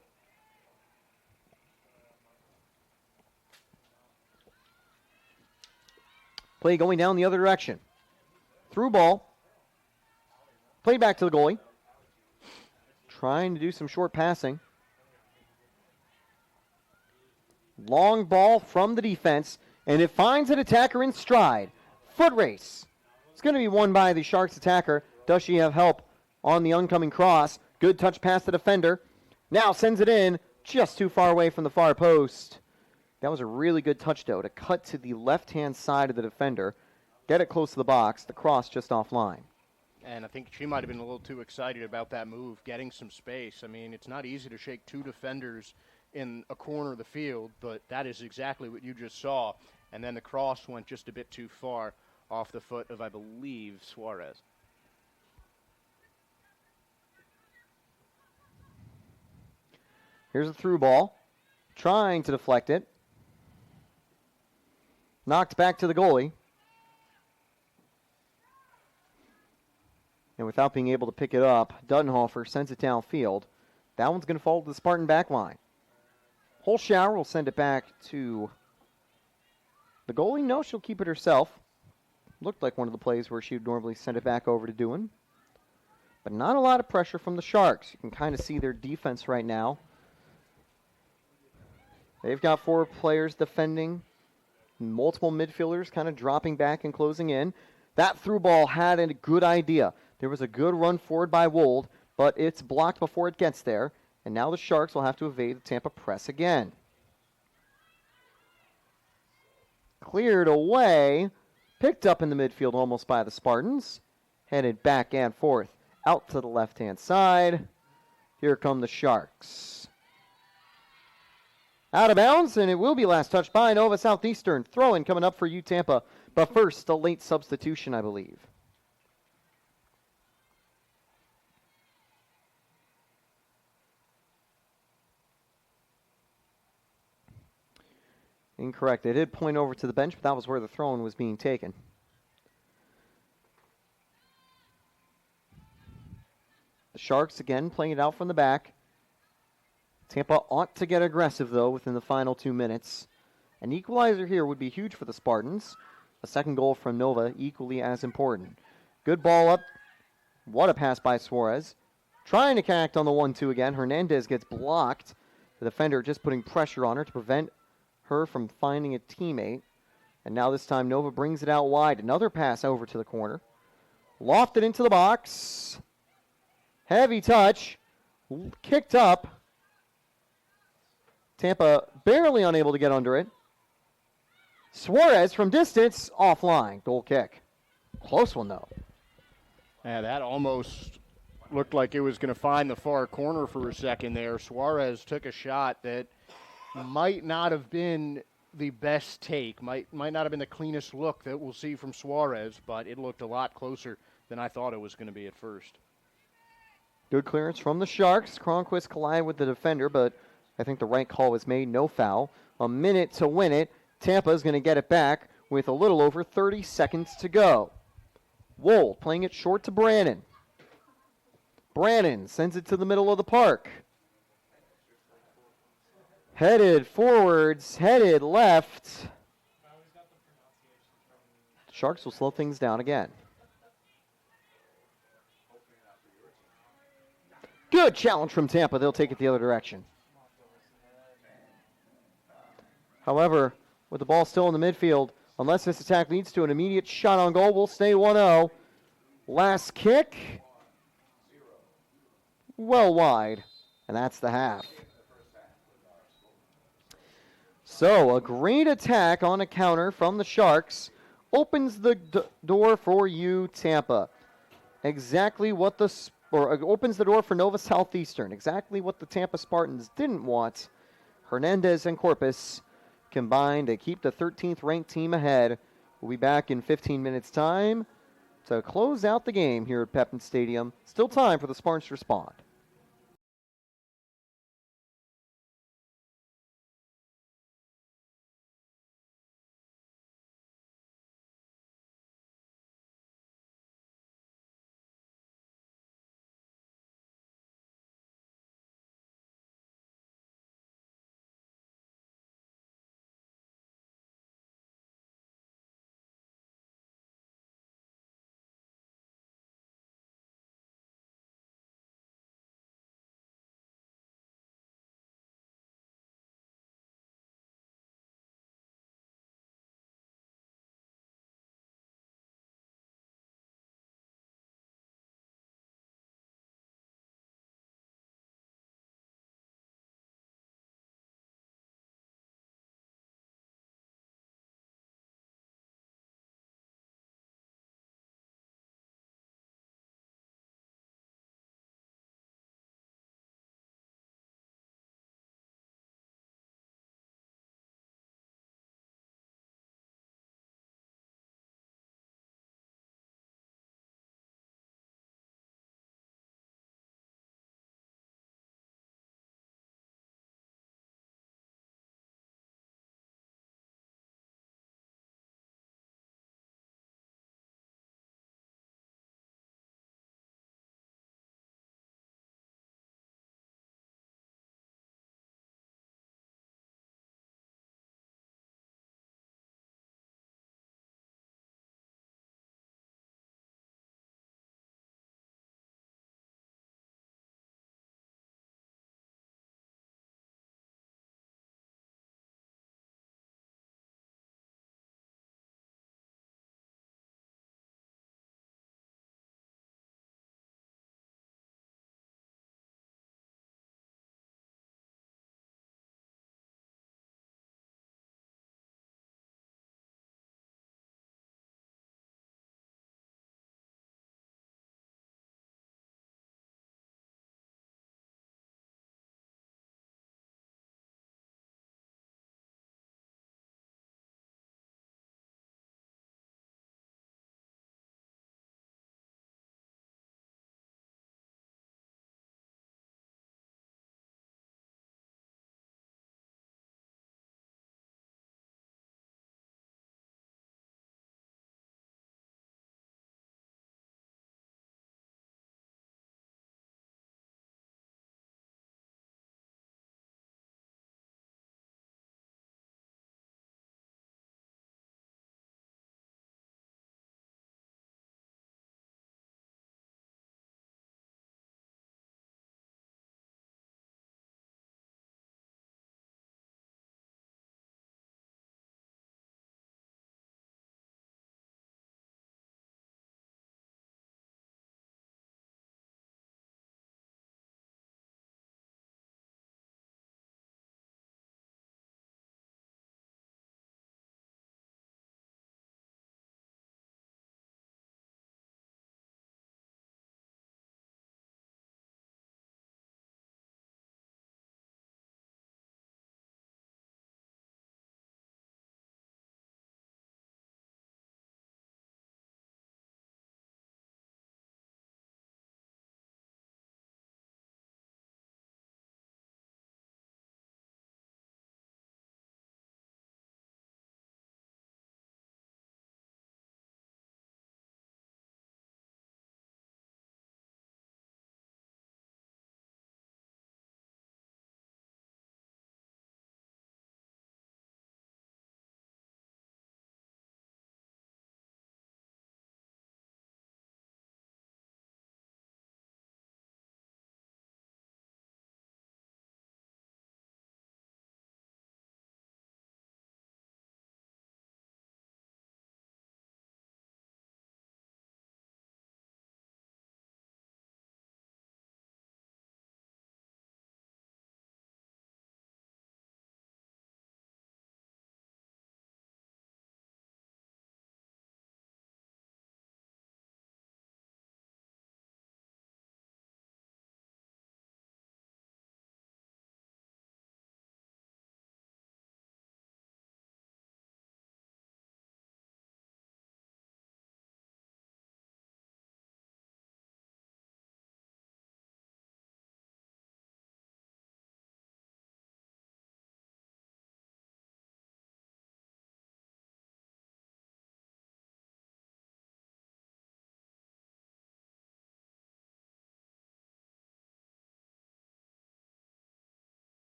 Play going down the other direction. Through ball. Play back to the goalie. Trying to do some short passing. Long ball from the defense, and it finds an attacker in stride. Foot race. It's going to be won by the Sharks attacker. Does she have help on the oncoming cross? Good touch past the defender. Now sends it in just too far away from the far post. That was a really good touch, though, to cut to the left-hand side of the defender, get it close to the box, the cross just offline. And I think she might have been a little too excited about that move, getting some space. I mean, it's not easy to shake two defenders in a corner of the field, but that is exactly what you just saw. And then the cross went just a bit too far off the foot of, I believe, Suarez. Here's a through ball. Trying to deflect it. Knocked back to the goalie. And without being able to pick it up, Duttenhofer sends it downfield. That one's going to fall to the Spartan back line. Holschauer will send it back to the goalie. No, she'll keep it herself. Looked like one of the plays where she would normally send it back over to Dewan. But not a lot of pressure from the Sharks. You can kind of see their defense right now. They've got 4 players defending. Multiple midfielders kind of dropping back and closing in. That through ball had a good idea. There was a good run forward by Wold, but it's blocked before it gets there. And now the Sharks will have to evade the Tampa press again. Cleared away. Picked up in the midfield almost by the Spartans. Headed back and forth out to the left-hand side. Here come the Sharks. Out of bounds, and it will be last touched by Nova Southeastern. Throw-in coming up for Tampa. But first, a late substitution, I believe. Incorrect. They did point over to the bench, but that was where the throw-in was being taken. The Sharks, again, playing it out from the back. Tampa ought to get aggressive, though, within the final 2 minutes. An equalizer here would be huge for the Spartans. A second goal from Nova, equally as important. Good ball up. What a pass by Suarez. Trying to connect on the 1-2 again. Hernandez gets blocked. The defender just putting pressure on her to prevent her from finding a teammate. And now this time Nova brings it out wide. Another pass over to the corner. Lofted into the box. Heavy touch. Kicked up. Tampa barely unable to get under it. Suarez from distance, offline, goal kick. Close one, though. Yeah, that almost looked like it was going to find the far corner for a second there. Suarez took a shot that might not have been the best take, might not have been the cleanest look that we'll see from Suarez, but it looked a lot closer than I thought it was going to be at first. Good clearance from the Sharks. Cronquist collided with the defender, but I think the right call was made. No foul. A minute to win it. Tampa is going to get it back with a little over 30 seconds to go. Wold playing it short to Brannon. Brannon sends it to the middle of the park. Headed forwards, headed left. Sharks will slow things down again. Good challenge from Tampa. They'll take it the other direction. However, with the ball still in the midfield, unless this attack leads to an immediate shot on goal, we'll stay 1-0. Last kick. Well wide. And that's the half. So, a great attack on a counter from the Sharks opens the door for you, Tampa. Exactly what opens the door for Nova Southeastern. Exactly what the Tampa Spartans didn't want. Hernandez and Corpus combined to keep the 13th ranked team ahead. We'll be back in 15 minutes' time to close out the game here at Pepin Stadium. Still time for the Spartans to respond.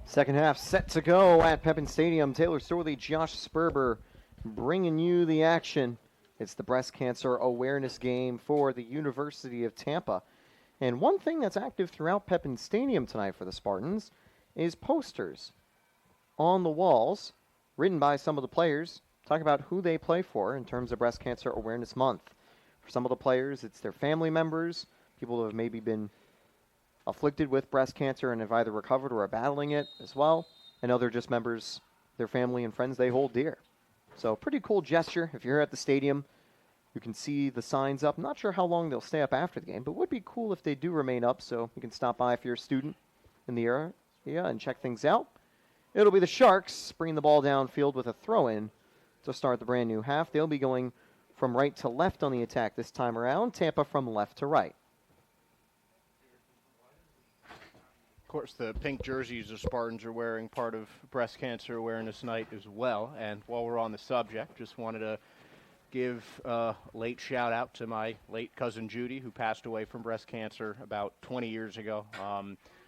Second half set to go at Pepin Stadium. Taylor Storley, Josh Sperber bringing you the action. It's the breast cancer awareness game for the University of Tampa. And one thing that's active throughout Pepin Stadium tonight for the Spartans is posters on the walls written by some of the players talking about who they play for in terms of Breast Cancer Awareness Month. For some of the players, it's their family members, people who have maybe been afflicted with breast cancer and have either recovered or are battling it as well. And other just members, their family and friends they hold dear. So pretty cool gesture. If you're at the stadium, you can see the signs up. Not sure how long they'll stay up after the game, but would be cool if they do remain up, so you can stop by if you're a student in the area and check things out. It'll be the Sharks bringing the ball downfield with a throw-in to start the brand new half. They'll be going from right to left on the attack this time around. Tampa from left to right. Of course, the pink jerseys the Spartans are wearing part of Breast Cancer Awareness Night as well. And while we're on the subject, just wanted to give a late shout out to my late cousin Judy, who passed away from breast cancer about 20 years ago.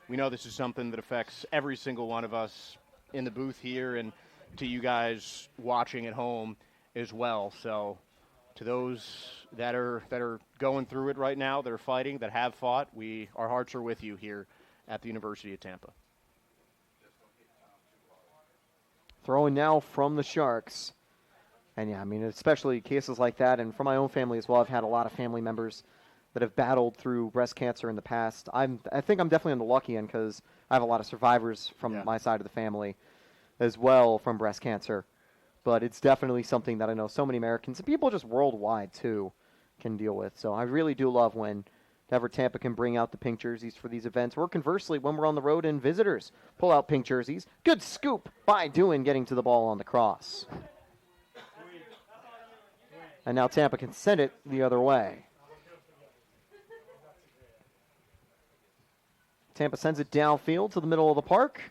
We know this is something that affects every single one of us in the booth here and to you guys watching at home as well. So to those that are going through it right now, that are fighting, that have fought, our hearts are with you here at the University of Tampa. Throwing now from the Sharks. And yeah, I mean, especially cases like that, and for my own family as well, I've had a lot of family members that have battled through breast cancer in the past. I think I'm definitely on the lucky end because I have a lot of survivors from my side of the family as well from breast cancer. But it's definitely something that I know so many Americans and people just worldwide too can deal with. So I really do love whenever Tampa can bring out the pink jerseys for these events. Or conversely, when we're on the road and visitors pull out pink jerseys. Good scoop by Doohan getting to the ball on the cross. And now Tampa can send it the other way. Tampa sends it downfield to the middle of the park.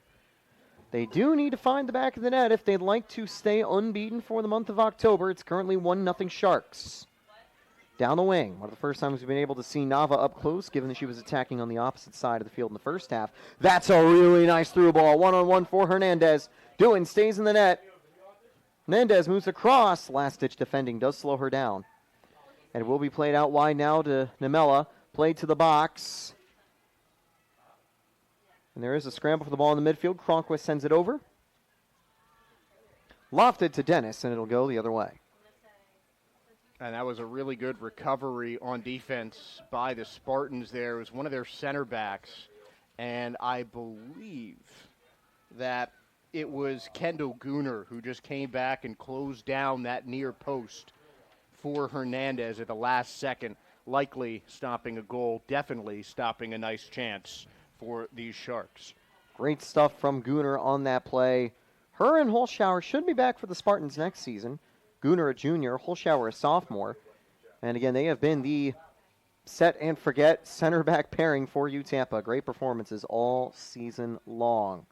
They do need to find the back of the net if they'd like to stay unbeaten for the month of October. It's currently 1-0 Sharks. Down the wing. One of the first times we've been able to see Nava up close, given that she was attacking on the opposite side of the field in the first half. That's a really nice through ball. One-on-one for Hernandez. Doohan stays in the net. Hernandez moves across. Last-ditch defending does slow her down. And it will be played out wide now to Namela. Played to the box. And there is a scramble for the ball in the midfield. Cronquist sends it over. Lofted to Dennis, and it'll go the other way. And that was a really good recovery on defense by the Spartans there. It was one of their center backs. And I believe that it was Kendall Gooner who just came back and closed down that near post for Hernandez at the last second, likely stopping a goal, definitely stopping a nice chance for these Sharks. Great stuff from Gooner on that play. Her and Holschauer should be back for the Spartans next season. Gooner a junior, Holschauer a sophomore. And again, they have been the set and forget center back pairing for Tampa. Great performances all season long.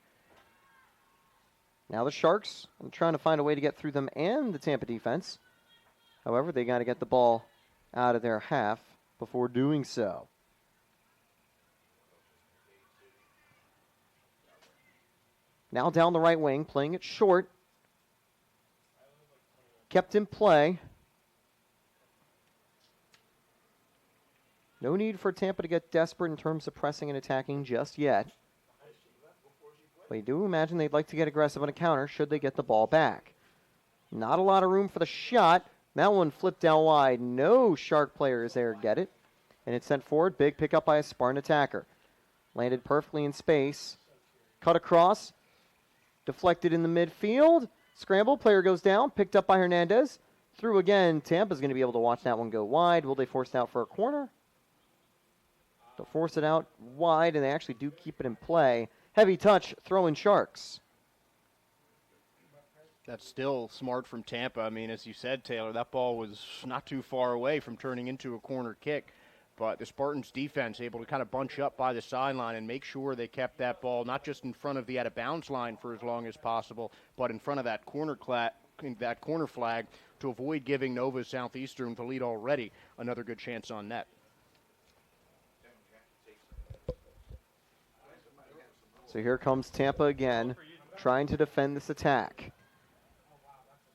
Now the Sharks are trying to find a way to get through them and the Tampa defense. However, they got to get the ball out of their half before doing so. Now down the right wing, playing it short. Kept in play. No need for Tampa to get desperate in terms of pressing and attacking just yet. But you do imagine they'd like to get aggressive on a counter should they get the ball back. Not a lot of room for the shot. That one flipped down wide. No Shark players there get it. And it's sent forward. Big pickup by a Spartan attacker. Landed perfectly in space. Cut across. Deflected in the midfield. Scramble. Player goes down. Picked up by Hernandez. Through again. Tampa's going to be able to watch that one go wide. Will they force it out for a corner? They'll force it out wide, and they actually do keep it in play. Heavy touch, throwing Sharks. That's still smart from Tampa. I mean, as you said, Taylor, that ball was not too far away from turning into a corner kick. But the Spartans' defense able to kind of bunch up by the sideline and make sure they kept that ball not just in front of the out-of-bounds line for as long as possible, but in front of that corner flag to avoid giving Nova Southeastern the lead already another good chance on net. So here comes Tampa again, trying to defend this attack.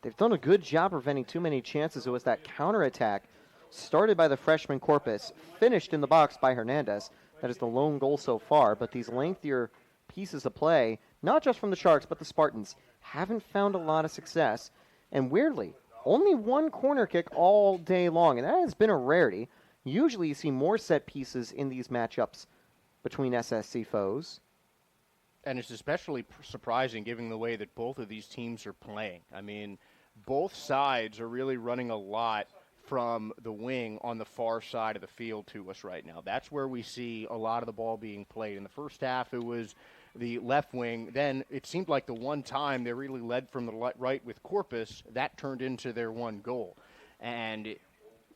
They've done a good job preventing too many chances. It was that counterattack started by the freshman Corpus, finished in the box by Hernandez. That is the lone goal so far, but these lengthier pieces of play, not just from the Sharks, but the Spartans, haven't found a lot of success. And weirdly, only one corner kick all day long, and that has been a rarity. Usually you see more set pieces in these matchups between SSC foes. And it's especially surprising given the way that both of these teams are playing. I mean, both sides are really running a lot from the wing on the far side of the field to us right now. That's where we see a lot of the ball being played. In the first half, it was the left wing. Then it seemed like the one time they really led from the right with Corpus, that turned into their one goal. And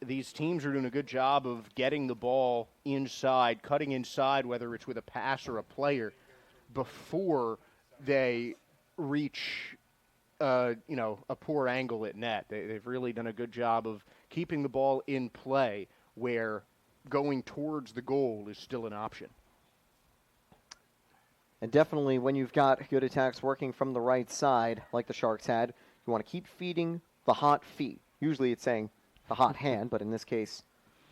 these teams are doing a good job of getting the ball inside, cutting inside, whether it's with a pass or a player, before they reach a poor angle at net. They've really done a good job of keeping the ball in play where going towards the goal is still an option. And definitely when you've got good attacks working from the right side, like the Sharks had, you want to keep feeding the hot feet. Usually it's saying the hot hand, but in this case,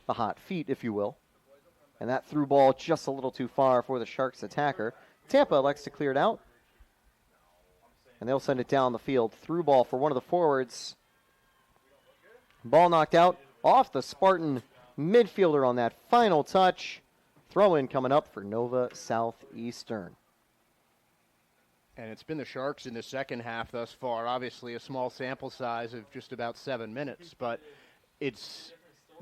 the hot feet, if you will. And that through ball just a little too far for the Sharks attacker. Tampa elects to clear it out. And they'll send it down the field. Through ball for one of the forwards. Ball knocked out off the Spartan midfielder on that final touch. Throw in coming up for Nova Southeastern. And it's been the Sharks in the second half thus far. Obviously a small sample size of just about 7 minutes. But it's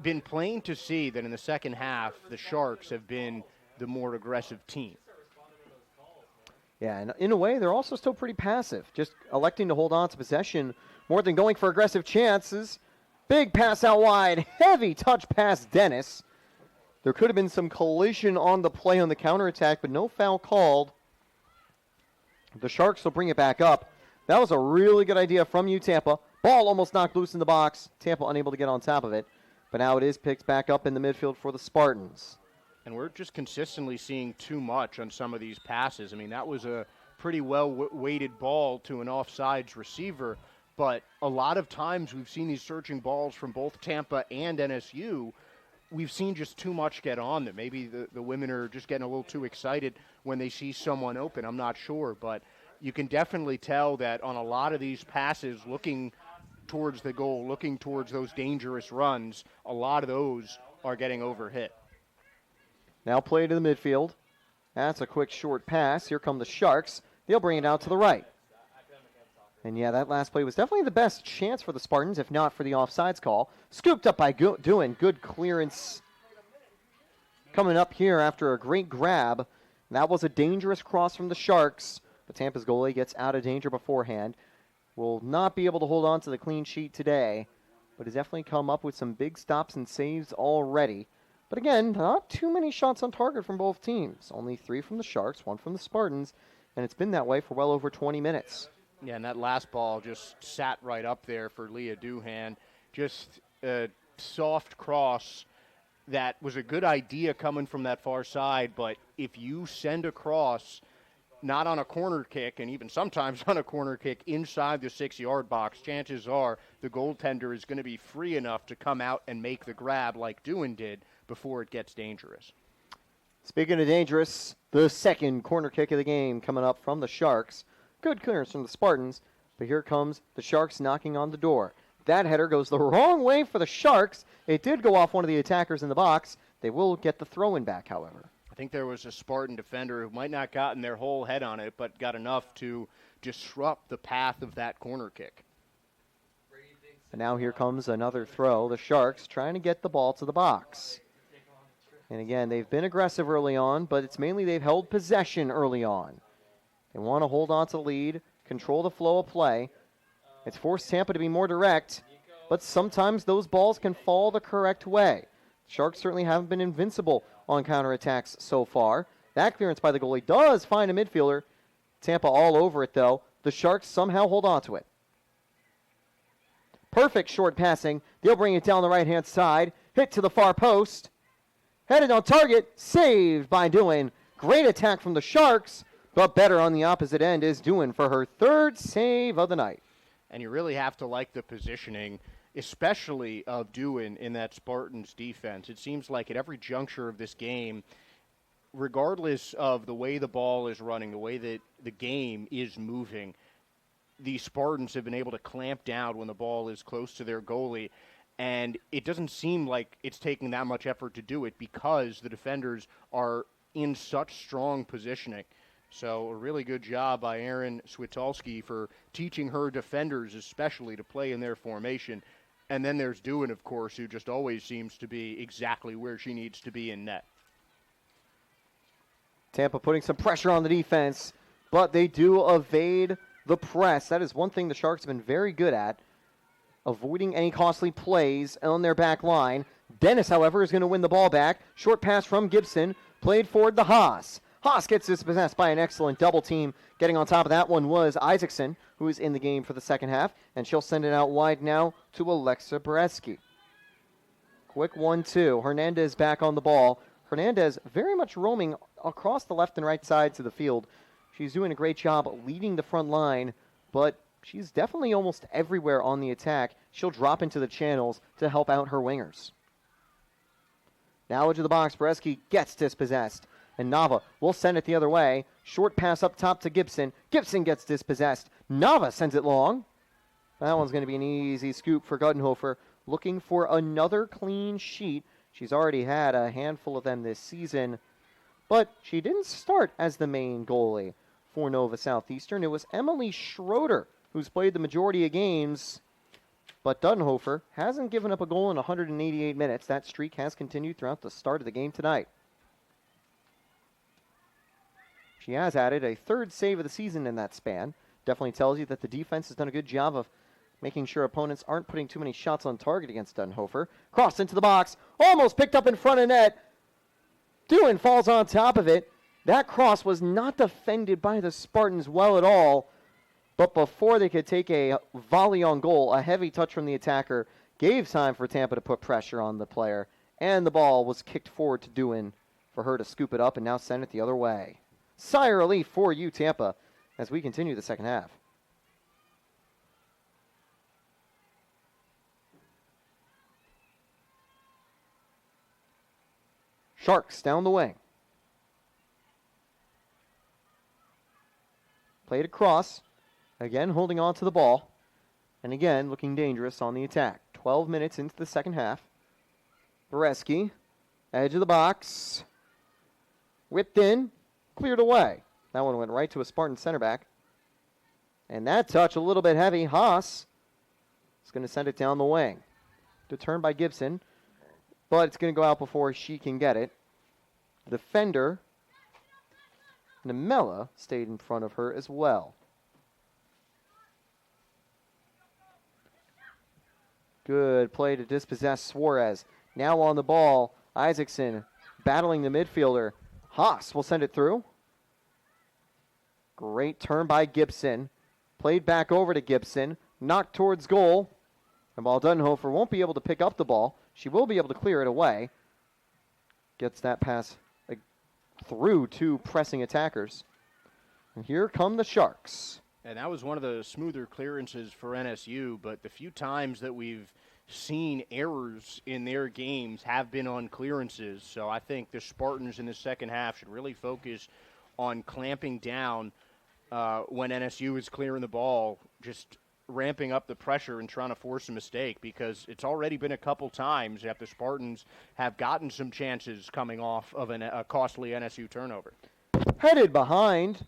been plain to see that in the second half, the Sharks have been the more aggressive team. Yeah, and in a way, they're also still pretty passive, just electing to hold on to possession more than going for aggressive chances. Big pass out wide, heavy touch past Dennis. There could have been some collision on the play on the counterattack, but no foul called. The Sharks will bring it back up. That was a really good idea from you, Tampa. Ball almost knocked loose in the box. Tampa unable to get on top of it, but now it is picked back up in the midfield for the Spartans. And we're just consistently seeing too much on some of these passes. I mean, that was a pretty well-weighted ball to an offsides receiver, but a lot of times we've seen these searching balls from both Tampa and NSU. We've seen just too much get on them. Maybe the women are just getting a little too excited when they see someone open. I'm not sure, but you can definitely tell that on a lot of these passes, looking towards the goal, looking towards those dangerous runs, a lot of those are getting overhit. Now play to the midfield. That's a quick short pass. Here come the Sharks. They'll bring it out to the right. And yeah, that last play was definitely the best chance for the Spartans, if not for the offsides call. Scooped up by Doan. Good clearance coming up here after a great grab. That was a dangerous cross from the Sharks, but Tampa's goalie gets out of danger beforehand. Will not be able to hold on to the clean sheet today, but has definitely come up with some big stops and saves already. But again, not too many shots on target from both teams. Only 3 from the Sharks, 1 from the Spartans, and it's been that way for well over 20 minutes. Yeah, and that last ball just sat right up there for Leah Duhan. Just a soft cross that was a good idea coming from that far side, but if you send a cross not on a corner kick, and even sometimes on a corner kick inside the 6-yard box, chances are the goaltender is going to be free enough to come out and make the grab like Duhan did before it gets dangerous. Speaking of dangerous, the second corner kick of the game coming up from the Sharks. Good clearance from the Spartans, but here comes the Sharks knocking on the door. That header goes the wrong way for the Sharks. It did go off one of the attackers in the box. They will get the throw-in back, however. I think there was a Spartan defender who might not gotten their whole head on it, but got enough to disrupt the path of that corner kick. And now here comes another throw. The Sharks trying to get the ball to the box. And again, they've been aggressive early on, but it's mainly they've held possession early on. They want to hold on to the lead, control the flow of play. It's forced Tampa to be more direct, but sometimes those balls can fall the correct way. Sharks certainly haven't been invincible on counterattacks so far. That clearance by the goalie does find a midfielder. Tampa all over it, though. The Sharks somehow hold on to it. Perfect short passing. They'll bring it down the right-hand side. Hit to the far post. Headed on target. Saved by Doan. Great attack from the Sharks. But better on the opposite end is Dewan for her third save of the night. And you really have to like the positioning, especially of Dewan in that Spartans defense. It seems like at every juncture of this game, regardless of the way the ball is running, the way that the game is moving, the Spartans have been able to clamp down when the ball is close to their goalie. And it doesn't seem like it's taking that much effort to do it because the defenders are in such strong positioning. So a really good job by Erin Switalski for teaching her defenders especially to play in their formation. And then there's Dewan, of course, who just always seems to be exactly where she needs to be in net. Tampa putting some pressure on the defense, but they do evade the press. That is one thing the Sharks have been very good at, avoiding any costly plays on their back line. Dennis, however, is going to win the ball back. Short pass from Gibson, played forward to Haas. Haas gets dispossessed by an excellent double team. Getting on top of that one was Isaacson, who is in the game for the second half, and she'll send it out wide now to Alexa Bresky. Quick 1-2. Hernandez back on the ball. Hernandez very much roaming across the left and right sides of the field. She's doing a great job leading the front line, but she's definitely almost everywhere on the attack. She'll drop into the channels to help out her wingers. Now into the box, Bresky gets dispossessed, and Nava will send it the other way. Short pass up top to Gibson. Gibson gets dispossessed. Nava sends it long. That one's going to be an easy scoop for Guttenhofer, looking for another clean sheet. She's already had a handful of them this season, but she didn't start as the main goalie for Nova Southeastern. It was Emily Schroeder who's played the majority of games, but Guttenhofer hasn't given up a goal in 188 minutes. That streak has continued throughout the start of the game tonight. She has added a third save of the season in that span. Definitely tells you that the defense has done a good job of making sure opponents aren't putting too many shots on target against Guttenhofer. Cross into the box, almost picked up in front of net. Dewan falls on top of it. That cross was not defended by the Spartans well at all, but before they could take a volley on goal, a heavy touch from the attacker gave time for Tampa to put pressure on the player, and the ball was kicked forward to Dewan for her to scoop it up and now send it the other way. Sire relief for you, Tampa, as we continue the second half. Sharks down the wing. Played across. Again, holding on to the ball. And again, looking dangerous on the attack. 12 minutes into the second half. Bresky, edge of the box. Whipped in. Cleared away. That one went right to a Spartan center back. And that touch a little bit heavy. Haas is going to send it down the wing. Returned by Gibson. But it's going to go out before she can get it. The defender, Namella, stayed in front of her as well. Good play to dispossess Suarez. Now on the ball, Isaacson battling the midfielder. Haas will send it through. Great turn by Gibson. Played back over to Gibson. Knocked towards goal. And while Guttenhofer won't be able to pick up the ball, she will be able to clear it away. Gets that pass through two pressing attackers. And here come the Sharks. And that was one of the smoother clearances for NSU, but the few times that we've seen errors in their games have been on clearances. So I think the Spartans in the second half should really focus on clamping down when NSU is clearing the ball, just ramping up the pressure and trying to force a mistake, because it's already been a couple times that the Spartans have gotten some chances coming off of a costly NSU turnover. Headed behind.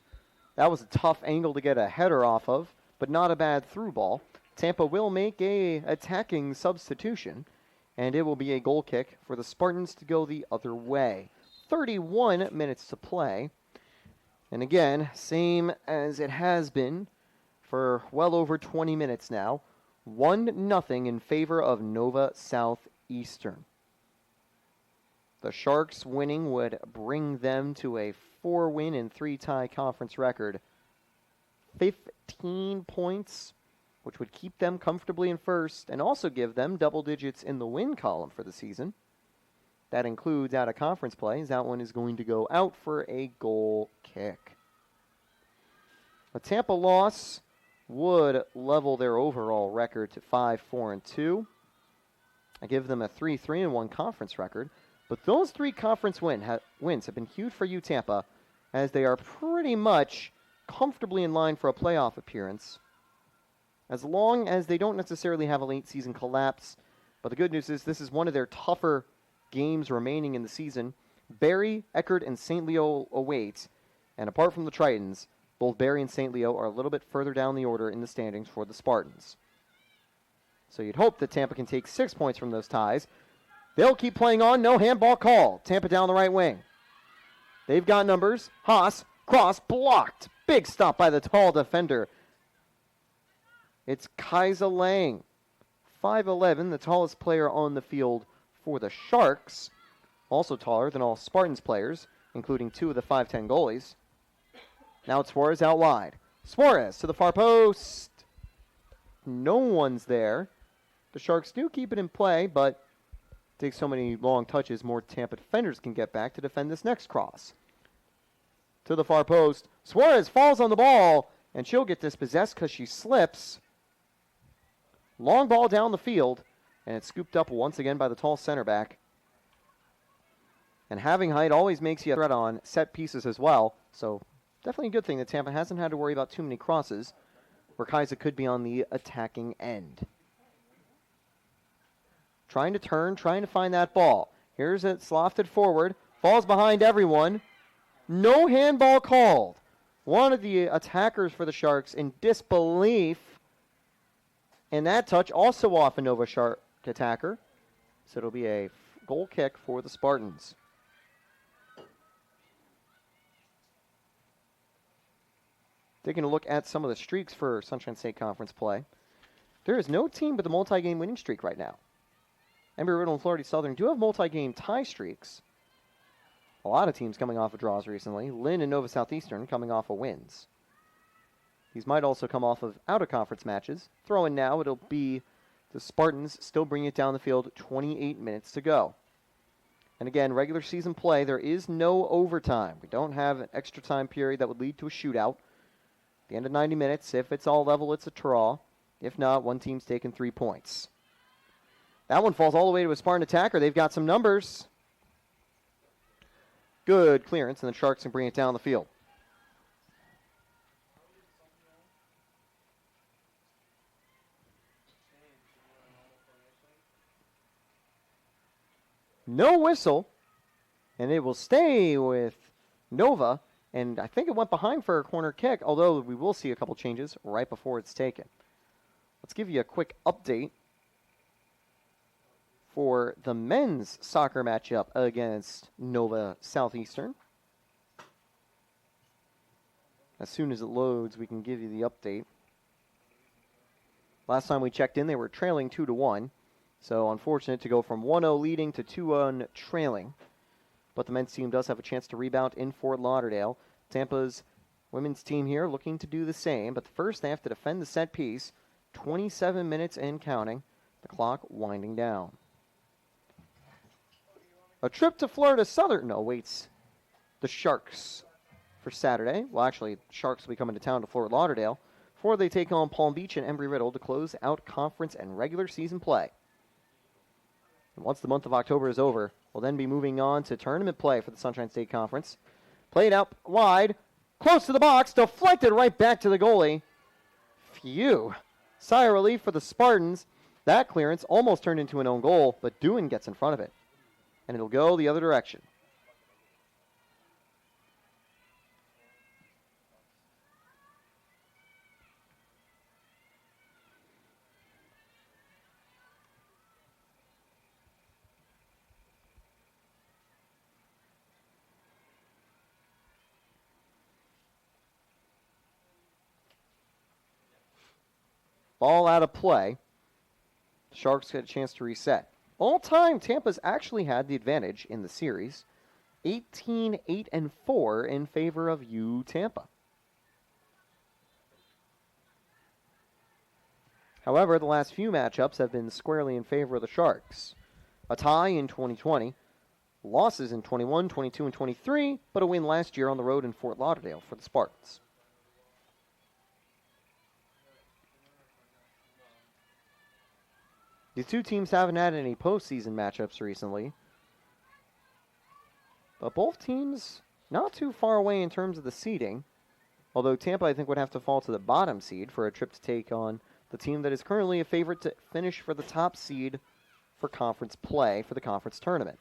That was a tough angle to get a header off of, but not a bad through ball. Tampa will make a attacking substitution, and it will be a goal kick for the Spartans to go the other way. 31 minutes to play. And again, same as it has been for well over 20 minutes now. 1-0 in favor of Nova Southeastern. The Sharks winning would bring them to a 4-win and 3-tie conference record. 15 points, which would keep them comfortably in first and also give them double digits in the win column for the season. That includes out of conference play, as that one is going to go out for a goal kick. A Tampa loss would level their overall record to 5-4-2. I give them a 3-3-1 conference record. But those 3 conference wins have been huge for you, Tampa, as they are pretty much comfortably in line for a playoff appearance, as long as they don't necessarily have a late season collapse. But the good news is this is one of their tougher games remaining in the season. Barry, Eckerd, and St. Leo await, and apart from the Tritons, both Barry and St. Leo are a little bit further down the order in the standings for the Spartans. So you'd hope that Tampa can take 6 points from those ties. They'll keep playing on. No handball call. Tampa down the right wing. They've got numbers. Haas, cross, blocked. Big stop by the tall defender. It's Kaisa Lang, 5'11", the tallest player on the field for the Sharks. Also taller than all Spartans players, including 2 of the 5'10" goalies. Now it's Suarez out wide. Suarez to the far post. No one's there. The Sharks do keep it in play, but it takes so many long touches, more Tampa defenders can get back to defend this next cross. To the far post. Suarez falls on the ball, and she'll get dispossessed because she slips. Long ball down the field, and it's scooped up once again by the tall center back. And having height always makes you a threat on set pieces as well, so definitely a good thing that Tampa hasn't had to worry about too many crosses, where Kaisa could be on the attacking end. Trying to turn, trying to find that ball. Here's it slofted forward, falls behind everyone. No handball called. One of the attackers for the Sharks in disbelief. And that touch also off a Nova Shark attacker. So it'll be a goal kick for the Spartans. Taking a look at some of the streaks for Sunshine State Conference play. There is no team with a multi-game winning streak right now. Embry-Riddle and Florida Southern do have multi-game tie streaks. A lot of teams coming off of draws recently. Lynn and Nova Southeastern coming off of wins. These might also come off of out-of-conference matches. Throw in now, it'll be the Spartans still bringing it down the field, 28 minutes to go. And again, regular season play, there is no overtime. We don't have an extra time period that would lead to a shootout. At the end of 90 minutes, if it's all level, it's a draw. If not, one team's taking 3 points. That one falls all the way to a Spartan attacker. They've got some numbers. Good clearance, and the Sharks can bring it down the field. No whistle, and it will stay with Nova, and I think it went behind for a corner kick, although we will see a couple changes right before it's taken. Let's give you a quick update for the men's soccer matchup against Nova Southeastern. As soon as it loads, we can give you the update. Last time we checked in, they were trailing 2-1. So unfortunate to go from 1-0 leading to 2-1 trailing. But the men's team does have a chance to rebound in Fort Lauderdale. Tampa's women's team here looking to do the same. But first they have to defend the set piece. 27 minutes and counting. The clock winding down. A trip to Florida Southern awaits the Sharks for Saturday. Well, actually, Sharks will be coming to town to Fort Lauderdale before they take on Palm Beach and Embry-Riddle to close out conference and regular season play. And once the month of October is over, we'll then be moving on to tournament play for the Sunshine State Conference. Played out wide, close to the box, deflected right back to the goalie. Phew. Sigh of relief for the Spartans. That clearance almost turned into an own goal, but Dewan gets in front of it. And it'll go the other direction. Ball out of play. Sharks get a chance to reset. All time, Tampa's actually had the advantage in the series. 18-8-4 in favor of Tampa. However, the last few matchups have been squarely in favor of the Sharks. A tie in 2020, losses in 21, 22, and 23, but a win last year on the road in Fort Lauderdale for the Spartans. The two teams haven't had any postseason matchups recently, but both teams not too far away in terms of the seeding, although Tampa, I think, would have to fall to the bottom seed for a trip to take on the team that is currently a favorite to finish for the top seed for conference play for the conference tournament.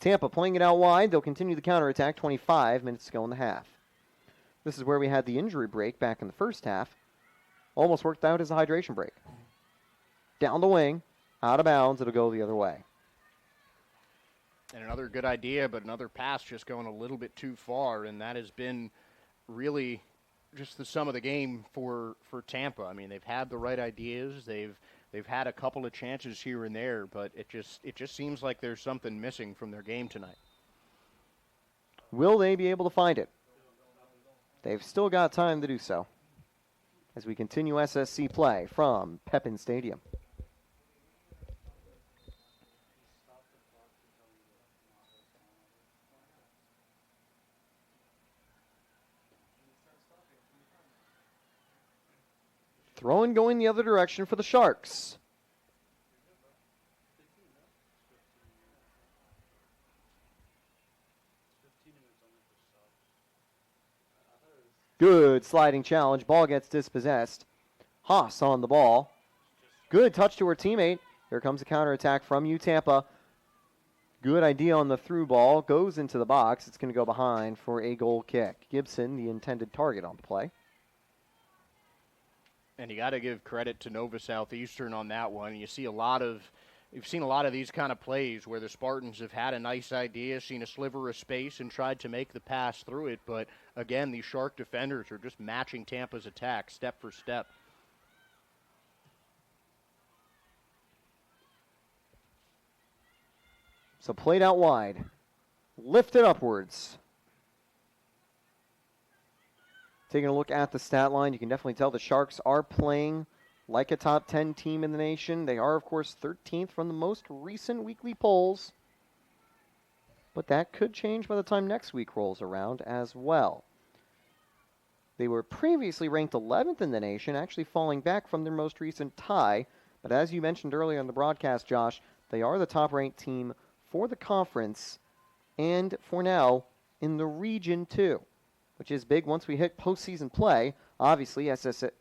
Tampa playing it out wide. They'll continue the counterattack. 25 minutes to go in the half. This is where we had the injury break back in the first half. Almost worked out as a hydration break. Down the wing, out of bounds. It'll go the other way. And another good idea, but another pass just going a little bit too far, and that has been really just the sum of the game for Tampa. I mean, they've had the right ideas. They've had a couple of chances here and there, but it just seems like there's something missing from their game tonight. Will they be able to find it? They've still got time to do so as we continue SSC play from Pepin Stadium. Throwing going the other direction for the Sharks. Good sliding challenge. Ball gets dispossessed. Haas on the ball. Good touch to her teammate. Here comes a counterattack from Tampa. Good idea on the through ball. Goes into the box. It's going to go behind for a goal kick. Gibson, the intended target on the play. And you got to give credit to Nova Southeastern on that one. You've seen a lot of these kind of plays where the Spartans have had a nice idea, seen a sliver of space, and tried to make the pass through it. But again, these Shark defenders are just matching Tampa's attack step for step. So played out wide. Lifted upwards. Taking a look at the stat line, you can definitely tell the Sharks are playing like a top 10 team in the nation. They are, of course, 13th from the most recent weekly polls. But that could change by the time next week rolls around as well. They were previously ranked 11th in the nation, actually falling back from their most recent tie. But as you mentioned earlier on the broadcast, Josh, they are the top-ranked team for the conference and, for now, in the region, too, which is big once we hit postseason play. Obviously, SSC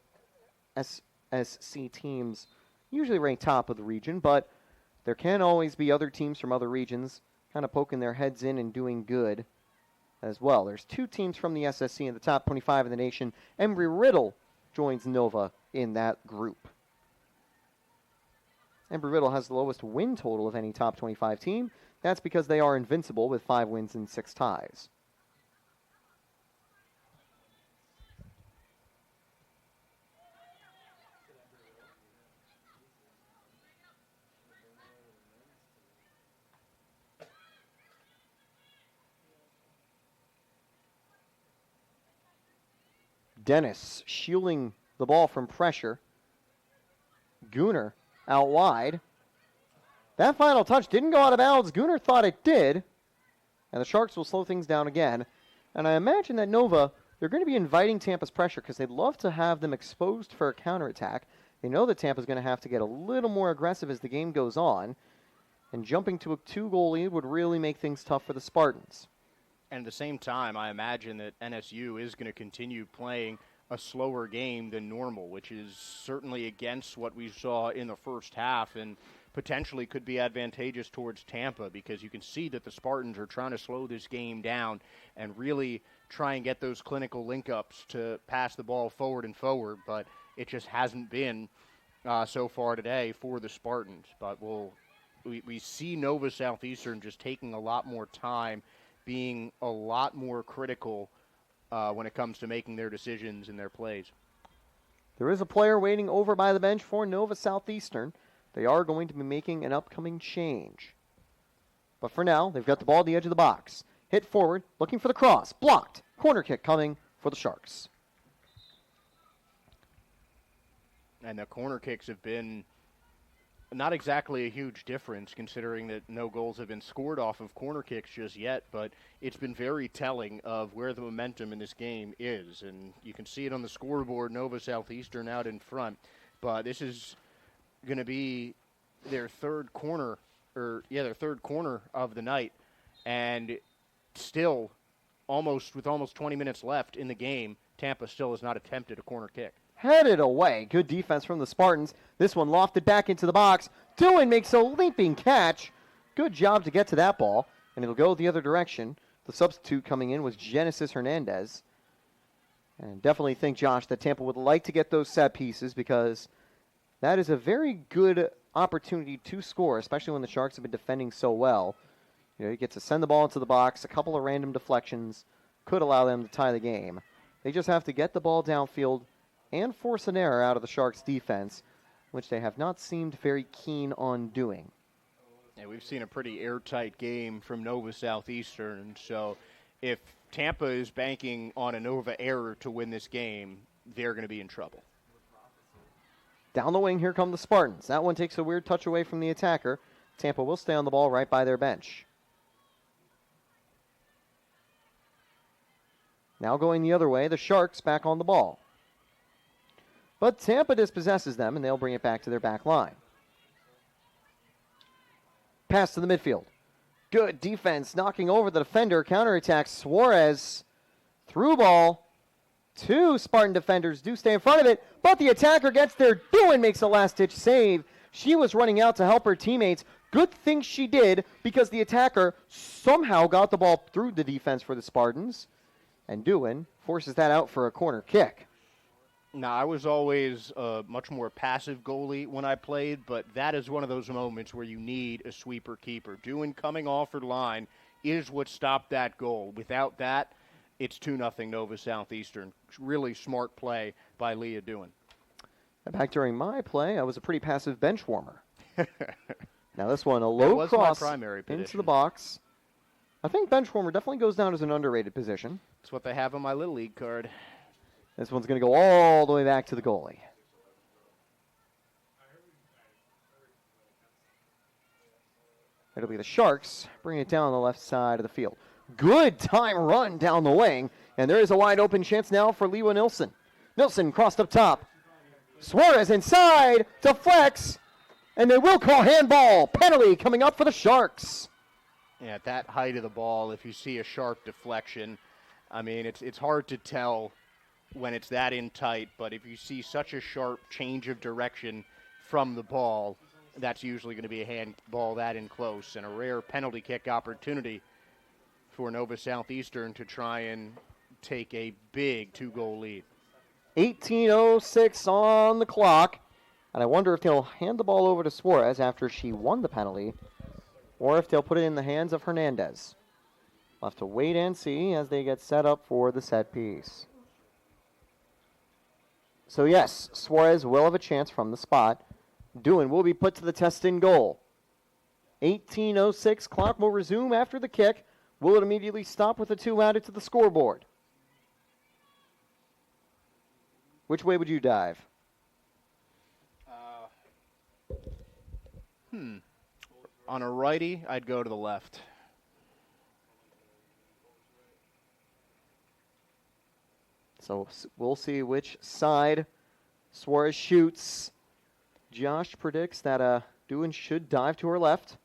teams usually rank top of the region, but there can always be other teams from other regions kind of poking their heads in and doing good as well. There's two teams from the SSC in the top 25 in the nation. Embry-Riddle joins Nova in that group. Embry-Riddle has the lowest win total of any top 25 team. That's because they are invincible with 5 wins and 6 ties. Dennis shielding the ball from pressure. Gooner out wide. That final touch didn't go out of bounds. Gooner thought it did. And the Sharks will slow things down again. And I imagine that Nova, they're going to be inviting Tampa's pressure because they'd love to have them exposed for a counterattack. They know that Tampa's going to have to get a little more aggressive as the game goes on. And jumping to a 2-goal lead would really make things tough for the Spartans. And at the same time, I imagine that NSU is going to continue playing a slower game than normal, which is certainly against what we saw in the first half and potentially could be advantageous towards Tampa, because you can see that the Spartans are trying to slow this game down and really try and get those clinical link-ups to pass the ball forward and forward, but it just hasn't been so far today for the Spartans. But we see Nova Southeastern just taking a lot more time, being a lot more critical when it comes to making their decisions and their plays. There is a player waiting over by the bench for Nova Southeastern. They are going to be making an upcoming change. But for now, they've got the ball at the edge of the box. Hit forward, looking for the cross. Blocked. Corner kick coming for the Sharks. And the corner kicks have been not exactly a huge difference, considering that no goals have been scored off of corner kicks just yet, but it's been very telling of where the momentum in this game is. And you can see it on the scoreboard. Nova Southeastern out in front, but this is going to be their third corner of the night, and still with almost 20 minutes left in the game, Tampa still has not attempted a corner kick. Headed away. Good defense from the Spartans. This one lofted back into the box. Doohan makes a leaping catch. Good job to get to that ball, and it'll go the other direction. The substitute coming in was Genesis Hernandez. And definitely think, Josh, that Tampa would like to get those set pieces because that is a very good opportunity to score, especially when the Sharks have been defending so well. You get to send the ball into the box. A couple of random deflections could allow them to tie the game. They just have to get the ball downfield and force an error out of the Sharks' defense, which they have not seemed very keen on doing. Yeah, we've seen a pretty airtight game from Nova Southeastern, and so if Tampa is banking on a Nova error to win this game, they're going to be in trouble. Down the wing, here come the Spartans. That one takes a weird touch away from the attacker. Tampa will stay on the ball right by their bench. Now going the other way, the Sharks back on the ball. But Tampa dispossesses them, and they'll bring it back to their back line. Pass to the midfield. Good defense, knocking over the defender. Counterattack, Suarez. Through ball. Two Spartan defenders do stay in front of it, but the attacker gets there. Doohan makes a last-ditch save. She was running out to help her teammates. Good thing she did, because the attacker somehow got the ball through the defense for the Spartans. And Doohan forces that out for a corner kick. Now, I was always a much more passive goalie when I played, but that is one of those moments where you need a sweeper keeper. Doohan coming off her line is what stopped that goal. Without that, it's 2-0 Nova Southeastern. Really smart play by Leah Doohan. Back during my play, I was a pretty passive bench warmer. Now this one, a low cross into the box. I think bench warmer definitely goes down as an underrated position. That's what they have on my Little League card. This one's going to go all the way back to the goalie. It'll be the Sharks bringing it down the left side of the field. Good time run down the wing, and there is a wide open chance now for Lewa Nilsson. Nilsson crossed up top. Suarez inside, deflects, and they will call handball. Penalty coming up for the Sharks. Yeah, at that height of the ball, if you see a sharp deflection, I mean, it's hard to tell when it's that in tight, but if you see such a sharp change of direction from the ball, that's usually going to be a handball that in close, and a rare penalty kick opportunity for Nova Southeastern to try and take a big 2-goal lead. 18:06 on the clock, and I wonder if they'll hand the ball over to Suarez after she won the penalty, or if they'll put it in the hands of Hernandez. We'll have to wait and see as they get set up for the set piece. So yes, Suarez will have a chance from the spot. Doohan will be put to the test in goal. 18:06, clock will resume after the kick. Will it immediately stop with a 2 added to the scoreboard? Which way would you dive? On a righty, I'd go to the left. So we'll see which side Suarez shoots. Josh predicts that Doohan should dive to her left,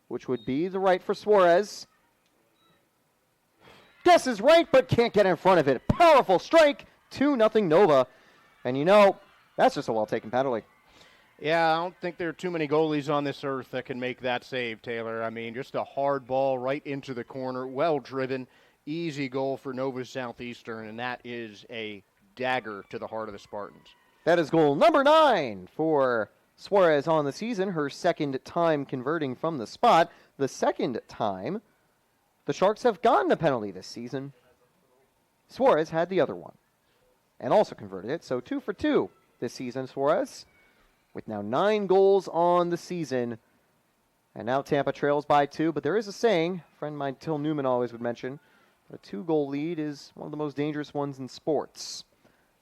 which would be the right for Suarez. Guesses right, but can't get in front of it. Powerful strike, 2-0 Nova. And you know, that's just a well-taken penalty. Yeah, I don't think there are too many goalies on this earth that can make that save, Taylor. I mean, just a hard ball right into the corner, well-driven, easy goal for Nova Southeastern, and that is a dagger to the heart of the Spartans. That is goal number 9 for Suarez on the season, her second time converting from the spot. The second time the Sharks have gotten a penalty this season. Suarez had the other one and also converted it, so 2 for 2 this season, Suarez, with now 9 goals on the season. And now Tampa trails by 2, but there is a saying, a friend of mine, Till Newman, always would mention, a 2-goal lead is one of the most dangerous ones in sports.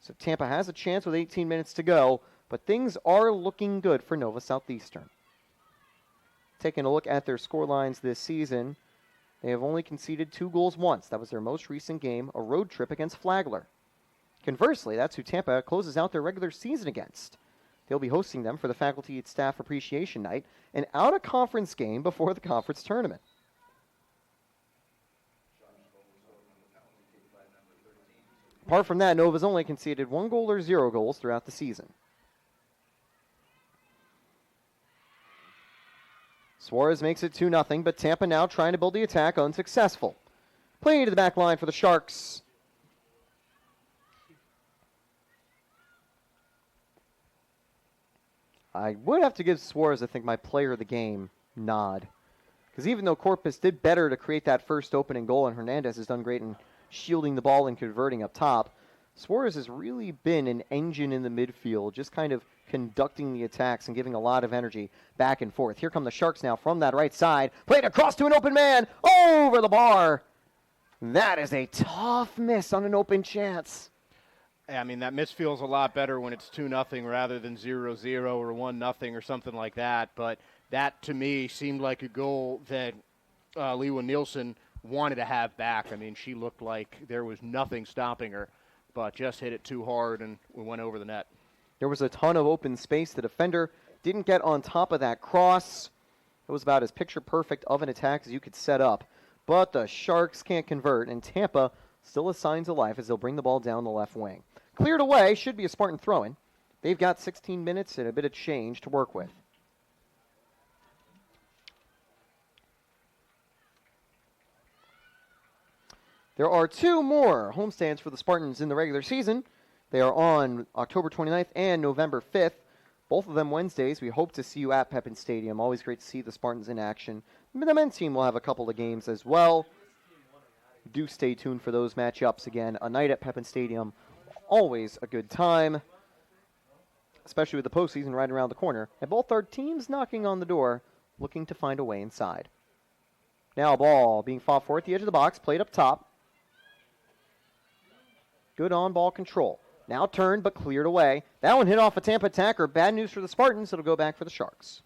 So Tampa has a chance with 18 minutes to go, but things are looking good for Nova Southeastern. Taking a look at their scorelines this season, they have only conceded 2 goals once. That was their most recent game, a road trip against Flagler. Conversely, that's who Tampa closes out their regular season against. They'll be hosting them for the Faculty and Staff Appreciation Night, an out-of-conference game before the conference tournament. Apart from that, Nova's only conceded 1 goal or 0 goals throughout the season. Suarez makes it 2-0, but Tampa now trying to build the attack, unsuccessful. Play to the back line for the Sharks. I would have to give Suarez, I think, my player of the game nod. Because even though Corpus did better to create that first opening goal, and Hernandez has done great in shielding the ball and converting up top, Suarez has really been an engine in the midfield, just kind of conducting the attacks and giving a lot of energy back and forth. Here come the Sharks now from that right side. Played across to an open man, over the bar. That is a tough miss on an open chance. I mean, that miss feels a lot better when it's 2-0 rather than 0-0 or 1-0 or something like that. But that, to me, seemed like a goal that Lewa Nielsen wanted to have back. I mean, she looked like there was nothing stopping her, but just hit it too hard and we went over the net. There was a ton of open space. The defender didn't get on top of that cross. It was about as picture-perfect of an attack as you could set up. But the Sharks can't convert, and Tampa still has signs of life as they'll bring the ball down the left wing. Cleared away, should be a Spartan throw-in. They've got 16 minutes and a bit of change to work with. There are 2 more homestands for the Spartans in the regular season. They are on October 29th and November 5th. Both of them Wednesdays. We hope to see you at Pepin Stadium. Always great to see the Spartans in action. The men's team will have a couple of games as well. Do stay tuned for those matchups again. A night at Pepin Stadium, always a good time, especially with the postseason right around the corner. And both our teams knocking on the door, looking to find a way inside. Now ball being fought for at the edge of the box, played up top. Good on-ball control. Now turned, but cleared away. That one hit off a Tampa attacker. Bad news for the Spartans. It'll go back for the Sharks.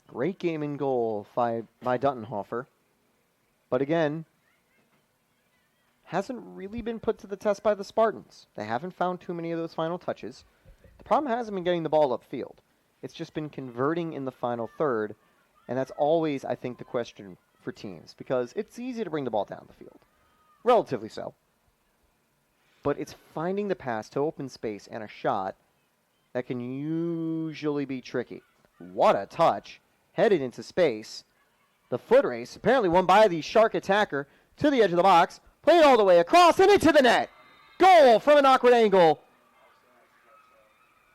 Great game in goal by Duttenhofer. But again, hasn't really been put to the test by the Spartans. They haven't found too many of those final touches. The problem hasn't been getting the ball upfield. It's just been converting in the final third, and that's always, I think, the question for teams, because it's easy to bring the ball down the field. Relatively so. But it's finding the pass to open space and a shot that can usually be tricky. What a touch. Headed into space. The foot race, apparently won by the Shark attacker, to the edge of the box. Played all the way across and into the net. Goal from an awkward angle.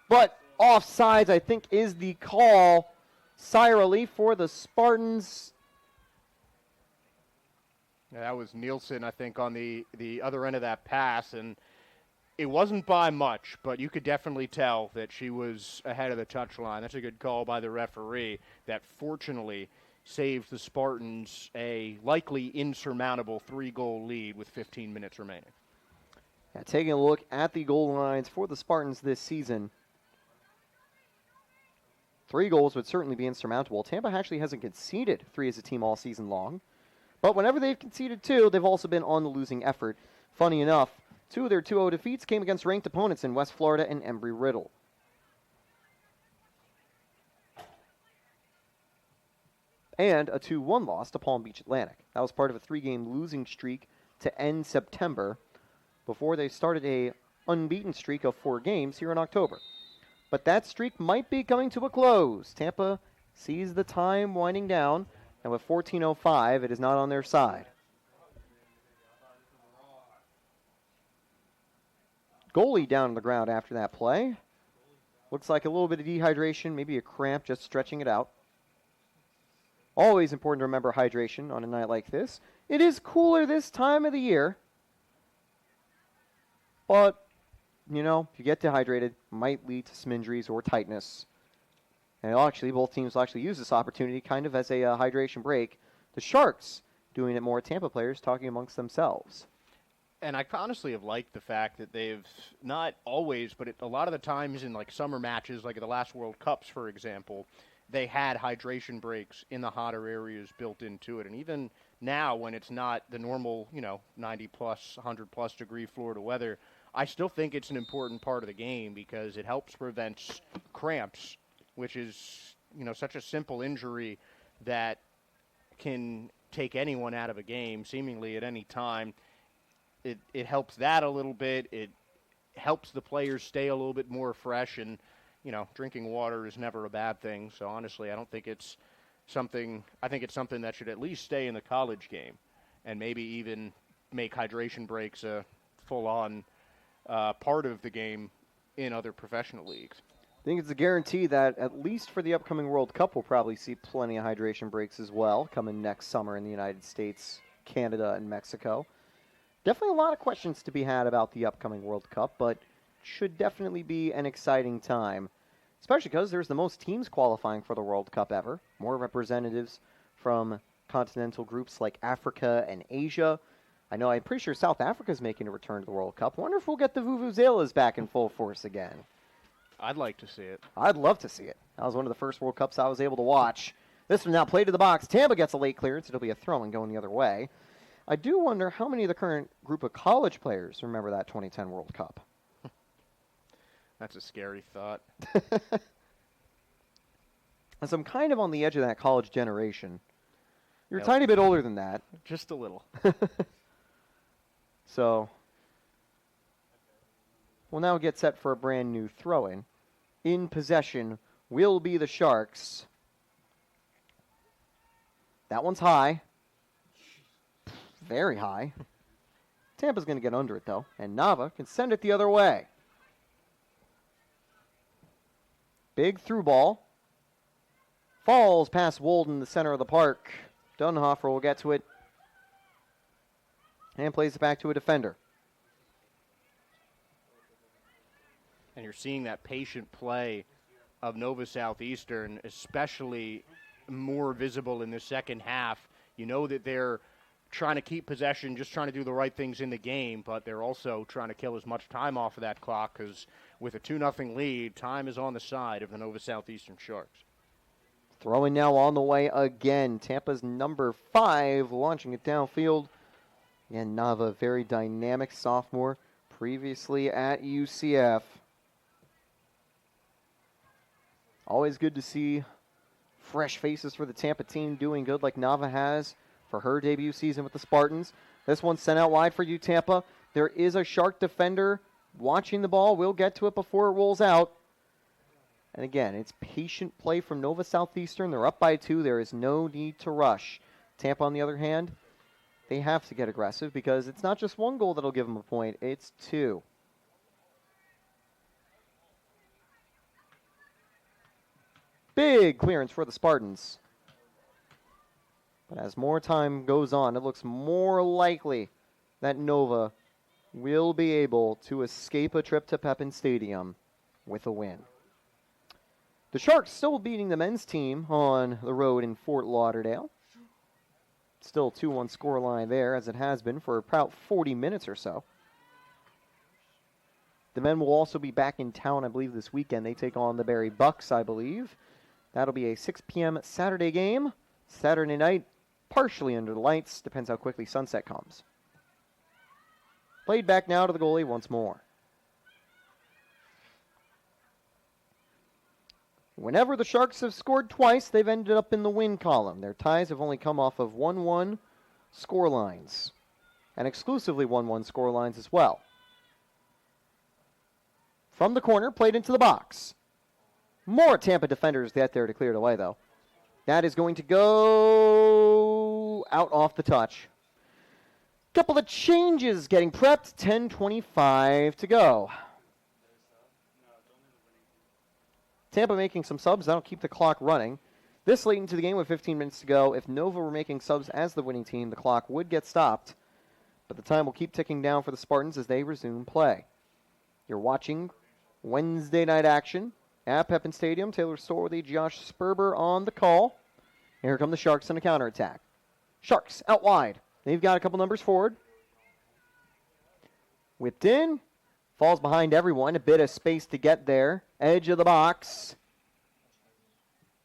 But offsides, I think, is the call. Sigh relief for the Spartans. Yeah, that was Nielsen, I think, on the other end of that pass. And it wasn't by much, but you could definitely tell that she was ahead of the touchline. That's a good call by the referee that fortunately saved the Spartans a likely insurmountable 3-goal lead with 15 minutes remaining. Yeah, taking a look at the goal lines for the Spartans this season. 3 goals would certainly be insurmountable. Tampa actually hasn't conceded 3 as a team all season long. But whenever they've conceded 2, they've also been on the losing effort. Funny enough, 2 of their 2-0 defeats came against ranked opponents in West Florida and Embry-Riddle. And a 2-1 loss to Palm Beach Atlantic. That was part of a 3-game losing streak to end September before they started a unbeaten streak of 4 games here in October. But that streak might be coming to a close. Tampa sees the time winding down, and with 14:05, it is not on their side. Goalie down on the ground after that play. Looks like a little bit of dehydration, maybe a cramp, just stretching it out. Always important to remember hydration on a night like this. It is cooler this time of the year, but you know, if you get dehydrated, might lead to some injuries or tightness. And both teams will actually use this opportunity kind of as a hydration break. The Sharks doing it more, Tampa players talking amongst themselves. And I honestly have liked the fact that they've not always, but a lot of the times in like summer matches, like at the last World Cups, for example, they had hydration breaks in the hotter areas built into it. And even now, when it's not the normal, 90 plus, 100 plus degree Florida weather, I still think it's an important part of the game because it helps prevent cramps, which is, such a simple injury that can take anyone out of a game seemingly at any time. It helps that a little bit. It helps the players stay a little bit more fresh, and drinking water is never a bad thing. So honestly, I think it's something that should at least stay in the college game, and maybe even make hydration breaks a full-on part of the game in other professional leagues. I think it's a guarantee that at least for the upcoming World Cup, we'll probably see plenty of hydration breaks as well coming next summer in the United States, Canada, and Mexico. Definitely a lot of questions to be had about the upcoming World Cup, but should definitely be an exciting time, especially because there's the most teams qualifying for the World Cup ever. More representatives from continental groups like Africa and Asia. I'm pretty sure South Africa's making a return to the World Cup. Wonder if we'll get the Vuvuzelas back in full force again. I'd like to see it. I'd love to see it. That was one of the first World Cups I was able to watch. This one now played to the box. Tampa gets a late clearance. It'll be a throw and going the other way. I do wonder how many of the current group of college players remember that 2010 World Cup. That's a scary thought. As I'm kind of on the edge of that college generation. You're a tiny bit older than that. Just a little. So, we'll now get set for a brand new throw-in. In possession will be the Sharks. That one's high. Very high. Tampa's going to get under it, though. And Nava can send it the other way. Big through ball. Falls past Wolden in the center of the park. Dunhofer will get to it. And plays it back to a defender. And you're seeing that patient play of Nova Southeastern, especially more visible in the second half. You know that they're trying to keep possession, just trying to do the right things in the game, but they're also trying to kill as much time off of that clock because with a 2-0 lead, time is on the side of the Nova Southeastern Sharks. Throwing now on the way again. Tampa's number 5 launching it downfield. And Nava, very dynamic sophomore, previously at UCF. Always good to see fresh faces for the Tampa team doing good like Nava has for her debut season with the Spartans. This one's sent out wide for you, Tampa. There is a Shark defender watching the ball. We'll get to it before it rolls out. And again, it's patient play from Nova Southeastern. They're up by 2. There is no need to rush. Tampa, on the other hand, they have to get aggressive because it's not just one goal that'll give them a point. It's 2. Big clearance for the Spartans. But as more time goes on, it looks more likely that Nova will be able to escape a trip to Pepin Stadium with a win. The Sharks still beating the men's team on the road in Fort Lauderdale. Still 2-1 scoreline there, as it has been for about 40 minutes or so. The men will also be back in town, I believe, this weekend. They take on the Barrie Bucks, I believe. That'll be a 6 p.m. Saturday game. Saturday night, partially under the lights. Depends how quickly sunset comes. Played back now to the goalie once more. Whenever the Sharks have scored twice, they've ended up in the win column. Their ties have only come off of 1-1 score lines, and exclusively 1-1 score lines as well. From the corner, played into the box. More Tampa defenders get there to clear it away, though. That is going to go out off the touch. Couple of changes getting prepped. 10:25 to go. Tampa making some subs. That'll keep the clock running. This late into the game with 15 minutes to go, if Nova were making subs as the winning team, the clock would get stopped. But the time will keep ticking down for the Spartans as they resume play. You're watching Wednesday night action at Pepin Stadium. Taylor Sorley, Josh Sperber on the call. And here come the Sharks on a counterattack. Sharks out wide. They've got a couple numbers forward. Whipped in. Falls behind everyone. A bit of space to get there. Edge of the box.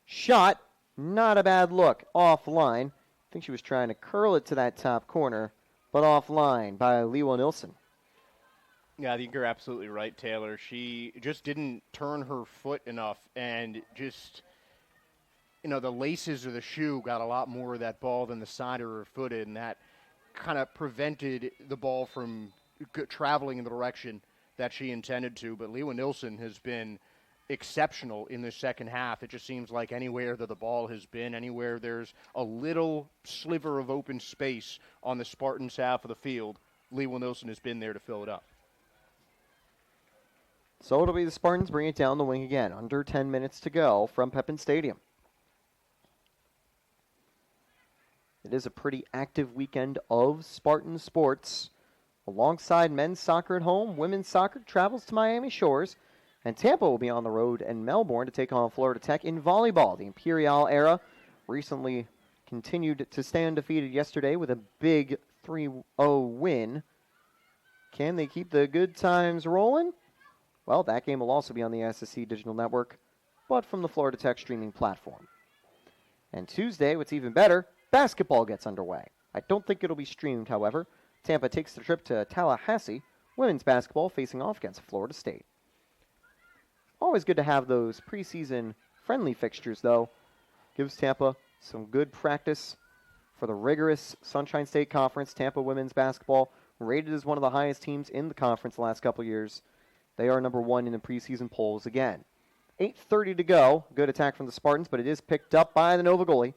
Shot, not a bad look, offline. I think she was trying to curl it to that top corner, but offline by Lewa Nilsson. Yeah, I think you're absolutely right, Taylor. She just didn't turn her foot enough, and just, the laces of the shoe got a lot more of that ball than the side of her foot, and that kind of prevented the ball from traveling in the direction that she intended to. But Lewa Nilsson has been exceptional in the second half. It just seems like anywhere that the ball has been, anywhere there's a little sliver of open space on the Spartans half of the field, Lewa Nilsson has been there to fill it up. So it'll be the Spartans bring it down the wing again. Under 10 minutes to go from Pepin Stadium. It is a pretty active weekend of Spartan sports. Alongside men's soccer at home, women's soccer travels to Miami Shores, and Tampa will be on the road in Melbourne to take on Florida Tech in volleyball. The Imperial era recently continued to stay undefeated yesterday with a big 3-0 win. Can they keep the good times rolling? Well, that game will also be on the SSC Digital Network, but from the Florida Tech streaming platform. And Tuesday, what's even better, basketball gets underway. I don't think it'll be streamed, however. Tampa takes the trip to Tallahassee. Women's basketball facing off against Florida State. Always good to have those preseason friendly fixtures, though. Gives Tampa some good practice for the rigorous Sunshine State Conference. Tampa women's basketball rated as one of the highest teams in the conference the last couple years. They are number 1 in the preseason polls again. 8:30 to go. Good attack from the Spartans, but it is picked up by the Nova goalie.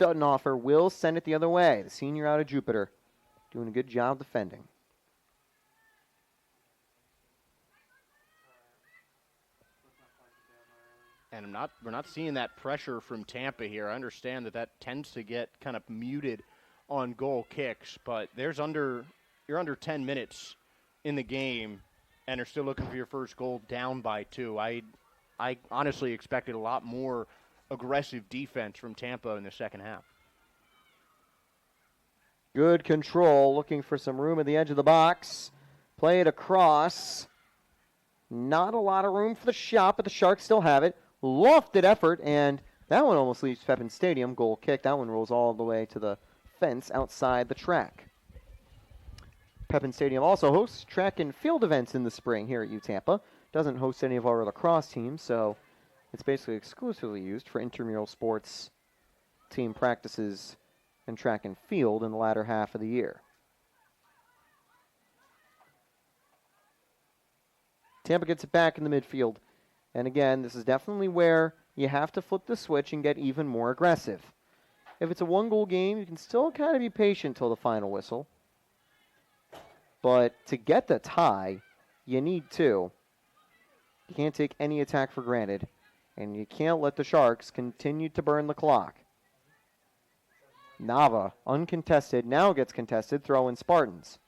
Duttenhofer will send it the other way. The senior out of Jupiter doing a good job defending. And we're not seeing that pressure from Tampa here. I understand that tends to get kind of muted on goal kicks, but you're under 10 minutes in the game and are still looking for your first goal down by 2. I honestly expected a lot more aggressive defense from Tampa in the second half. Good control, looking for some room at the edge of the box. Play it across. Not a lot of room for the shot, but the Sharks still have it. Lofted effort, and that one almost leaves Pepin Stadium. Goal kick. That one rolls all the way to the fence outside the track. Pepin Stadium also hosts track and field events in the spring here at UTampa. Doesn't host any of our lacrosse teams, so it's basically exclusively used for intramural sports, team practices, and track and field in the latter half of the year. Tampa gets it back in the midfield. And again, this is definitely where you have to flip the switch and get even more aggressive. If it's a one-goal game, you can still kind of be patient till the final whistle. But to get the tie, you need 2. You can't take any attack for granted. And you can't let the Sharks continue to burn the clock. Nava, uncontested, now gets contested, throw in Spartans.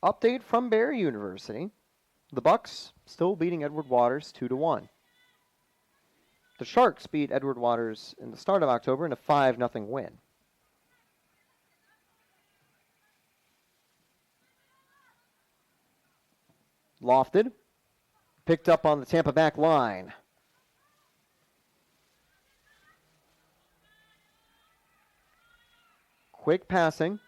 Update from Barry University. The Bucks still beating Edward Waters 2-1. The Sharks beat Edward Waters in the start of October in a 5-0 win. Lofted. Picked up on the Tampa back line. Quick passing.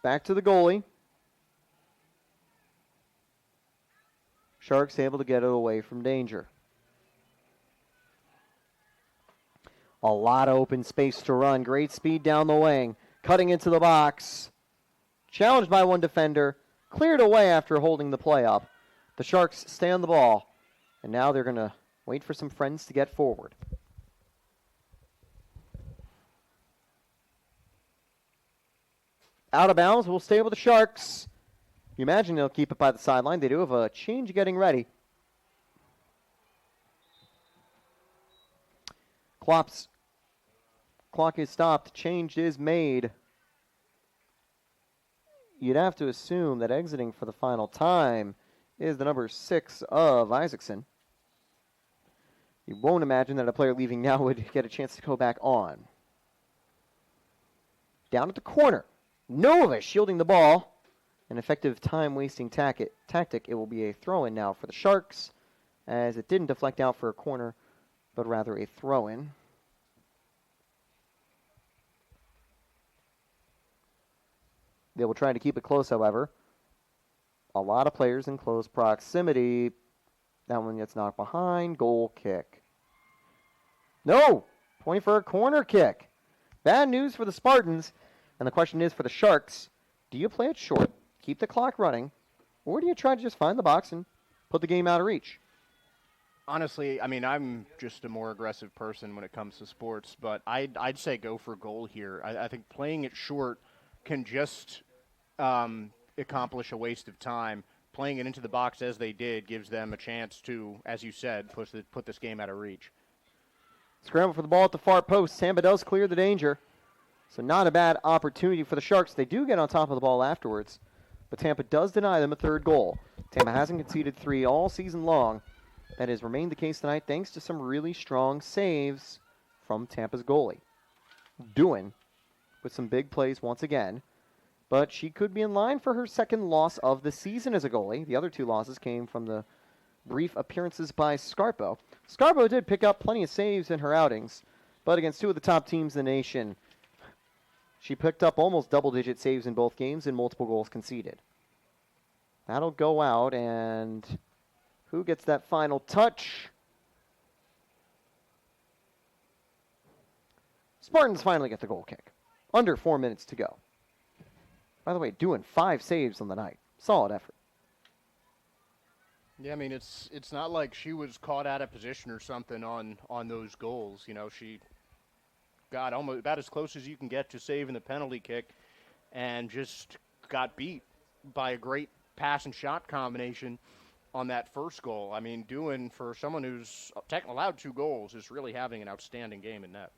Back to the goalie. Sharks able to get it away from danger. A lot of open space to run. Great speed down the wing. Cutting into the box. Challenged by one defender. Cleared away after holding the play up. The Sharks stay on the ball. And now they're going to wait for some friends to get forward. Out of bounds. We'll stay with the Sharks. You imagine they'll keep it by the sideline. They do have a change getting ready. Clock is stopped. Change is made. You'd have to assume that exiting for the final time is the number 6 of Isaacson. You won't imagine that a player leaving now would get a chance to go back on. Down at the corner. Nova shielding the ball. an effective time-wasting tactic. It will be a throw-in now for the Sharks, as it didn't deflect out for a corner, but rather a throw-in. They will try to keep it close, however. A lot of players in close proximity. That one gets knocked behind. Goal kick. No! Point for a corner kick. Bad news for the Spartans. And the question is for the Sharks, do you play it short, keep the clock running, or do you try to just find the box and put the game out of reach? Honestly, I mean, I'm just a more aggressive person when it comes to sports, but I'd say go for goal here. I think playing it short can just accomplish a waste of time. Playing it into the box as they did gives them a chance to, as you said, put this game out of reach. Scramble for the ball at the far post. Tampa does clear the danger. So not a bad opportunity for the Sharks. They do get on top of the ball afterwards, but Tampa does deny them a third goal. Tampa hasn't conceded 3 all season long. That has remained the case tonight thanks to some really strong saves from Tampa's goalie. Doing with some big plays once again, but she could be in line for her second loss of the season as a goalie. The other 2 losses came from the brief appearances by Scarpo. Scarpo did pick up plenty of saves in her outings, but against 2 of the top teams in the nation, she picked up almost double-digit saves in both games and multiple goals conceded. That'll go out, and who gets that final touch? Spartans finally get the goal kick. Under 4 minutes to go. By the way, doing 5 saves on the night. Solid effort. Yeah, I mean, it's not like she was caught out of position or something on those goals. You know, she got almost about as close as you can get to saving the penalty kick and just got beat by a great pass and shot combination on that first goal. I mean, doing for someone who's allowed 2 goals is really having an outstanding game in net.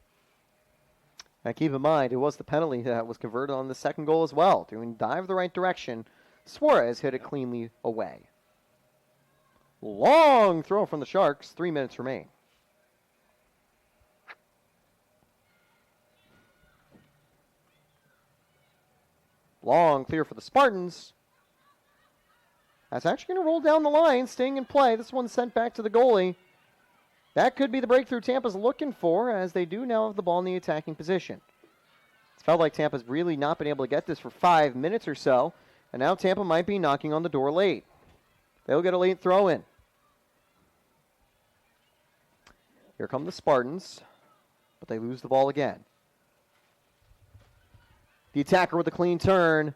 Now keep in mind, it was the penalty that was converted on the second goal as well. Doing dive the right direction, Suarez hit it cleanly away. Long throw from the Sharks, 3 minutes remain. Long clear for the Spartans. That's actually going to roll down the line, staying in play. This one's sent back to the goalie. That could be the breakthrough Tampa's looking for, as they do now have the ball in the attacking position. It's felt like Tampa's really not been able to get this for 5 minutes or so, and now Tampa might be knocking on the door late. They'll get a late throw in. Here come the Spartans, but they lose the ball again. The attacker with a clean turn,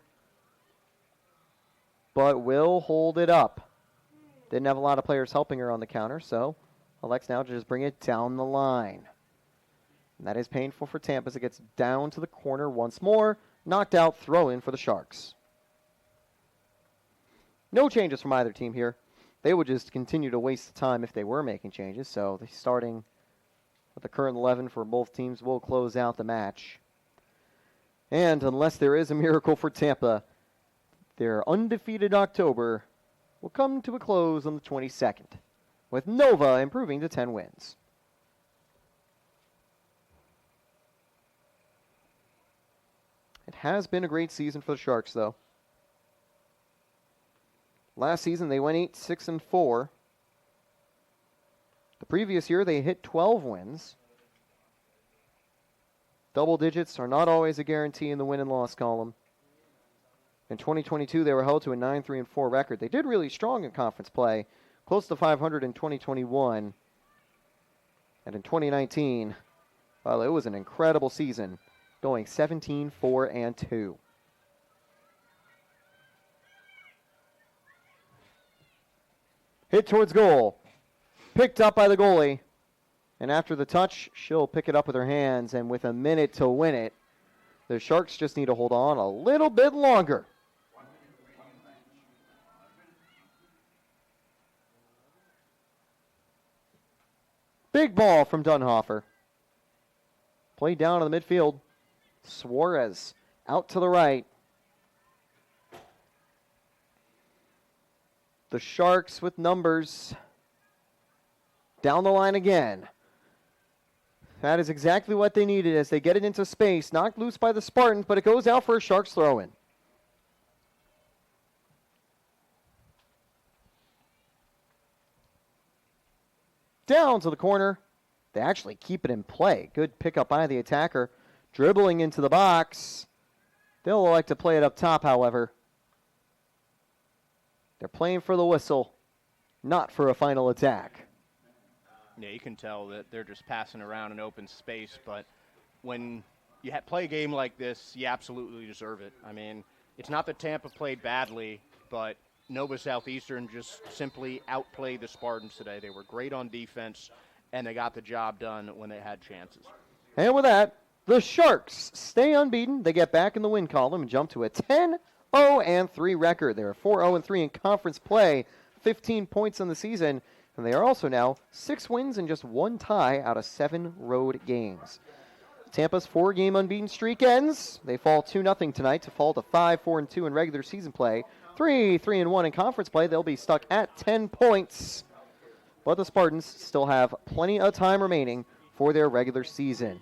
but will hold it up. Didn't have a lot of players helping her on the counter, so elects now to just bring it down the line. And that is painful for Tampa as it gets down to the corner once more. Knocked out, throw in for the Sharks. No changes from either team here. They would just continue to waste the time if they were making changes, so the starting with the current 11 for both teams will close out the match. And unless there is a miracle for Tampa, their undefeated October will come to a close on the 22nd, with Nova improving to 10 wins. It has been a great season for the Sharks, though. Last season, they went 8-6-4. The previous year, they hit 12 wins. Double digits are not always a guarantee in the win and loss column. In 2022, they were held to a 9-3-4 record. They did really strong in conference play, close to 500 in 2021. And in 2019, well, it was an incredible season, going 17-4-2. Hit towards goal. Picked up by the goalie. And after the touch, she'll pick it up with her hands. And with a minute to win it, the Sharks just need to hold on a little bit longer. Big ball from Dunhofer. Played down to the midfield. Suarez out to the right. The Sharks with numbers. Down the line again. That is exactly what they needed as they get it into space. Knocked loose by the Spartans, but it goes out for a Sharks throw-in. down to the corner. They actually keep it in play. Good pickup by the attacker. Dribbling into the box. They'll like to play it up top, however. They're playing for the whistle, not for a final attack. Yeah, you can tell that they're just passing around an open space, but when you play a game like this, you absolutely deserve it. I mean, it's not that Tampa played badly, but Nova Southeastern just simply outplayed the Spartans today. They were great on defense, and they got the job done when they had chances. And with that, the Sharks stay unbeaten. They get back in the win column and jump to a 10-0-3 record. They're 4-0-3 in conference play, 15 points in the season, and they are also now 6 wins and just 1 tie out of 7 road games. Tampa's 4-game unbeaten streak ends. They fall 2-0 tonight to fall to 5-4-2 in regular season play. 3-3-1 in conference play. They'll be stuck at 10 points. But the Spartans still have plenty of time remaining for their regular season.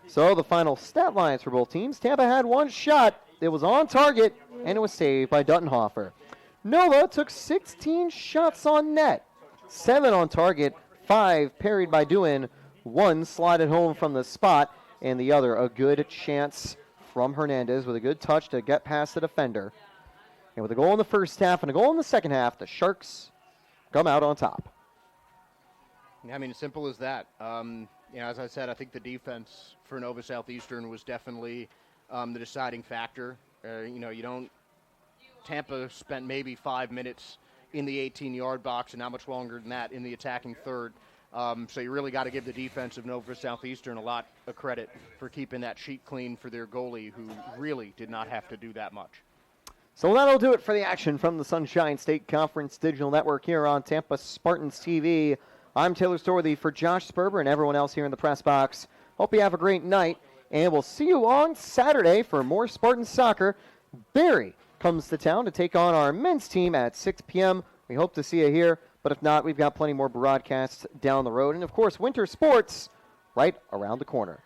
So the final stat lines for both teams. Tampa had 1 shot. It was on target, and it was saved by Duttenhofer. Nova took 16 shots on net. 7 on target, 5 parried by Doohan, 1 slided home from the spot, and the other a good chance from Hernandez with a good touch to get past the defender. And with a goal in the first half and a goal in the second half, the Sharks come out on top. I mean, as simple as that. As I said, I think the defense for Nova Southeastern was definitely the deciding factor. Tampa spent maybe 5 minutes in the 18-yard box and not much longer than that in the attacking third. So you really got to give the defense of Nova Southeastern a lot of credit for keeping that sheet clean for their goalie, who really did not have to do that much. So that'll do it for the action from the Sunshine State Conference Digital Network here on Tampa Spartans TV. I'm Taylor Storthy for Josh Sperber and everyone else here in the press box. Hope you have a great night, and we'll see you on Saturday for more Spartans soccer. Barry comes to town to take on our men's team at 6 p.m. We hope to see you here, but if not, we've got plenty more broadcasts down the road. And, of course, winter sports right around the corner.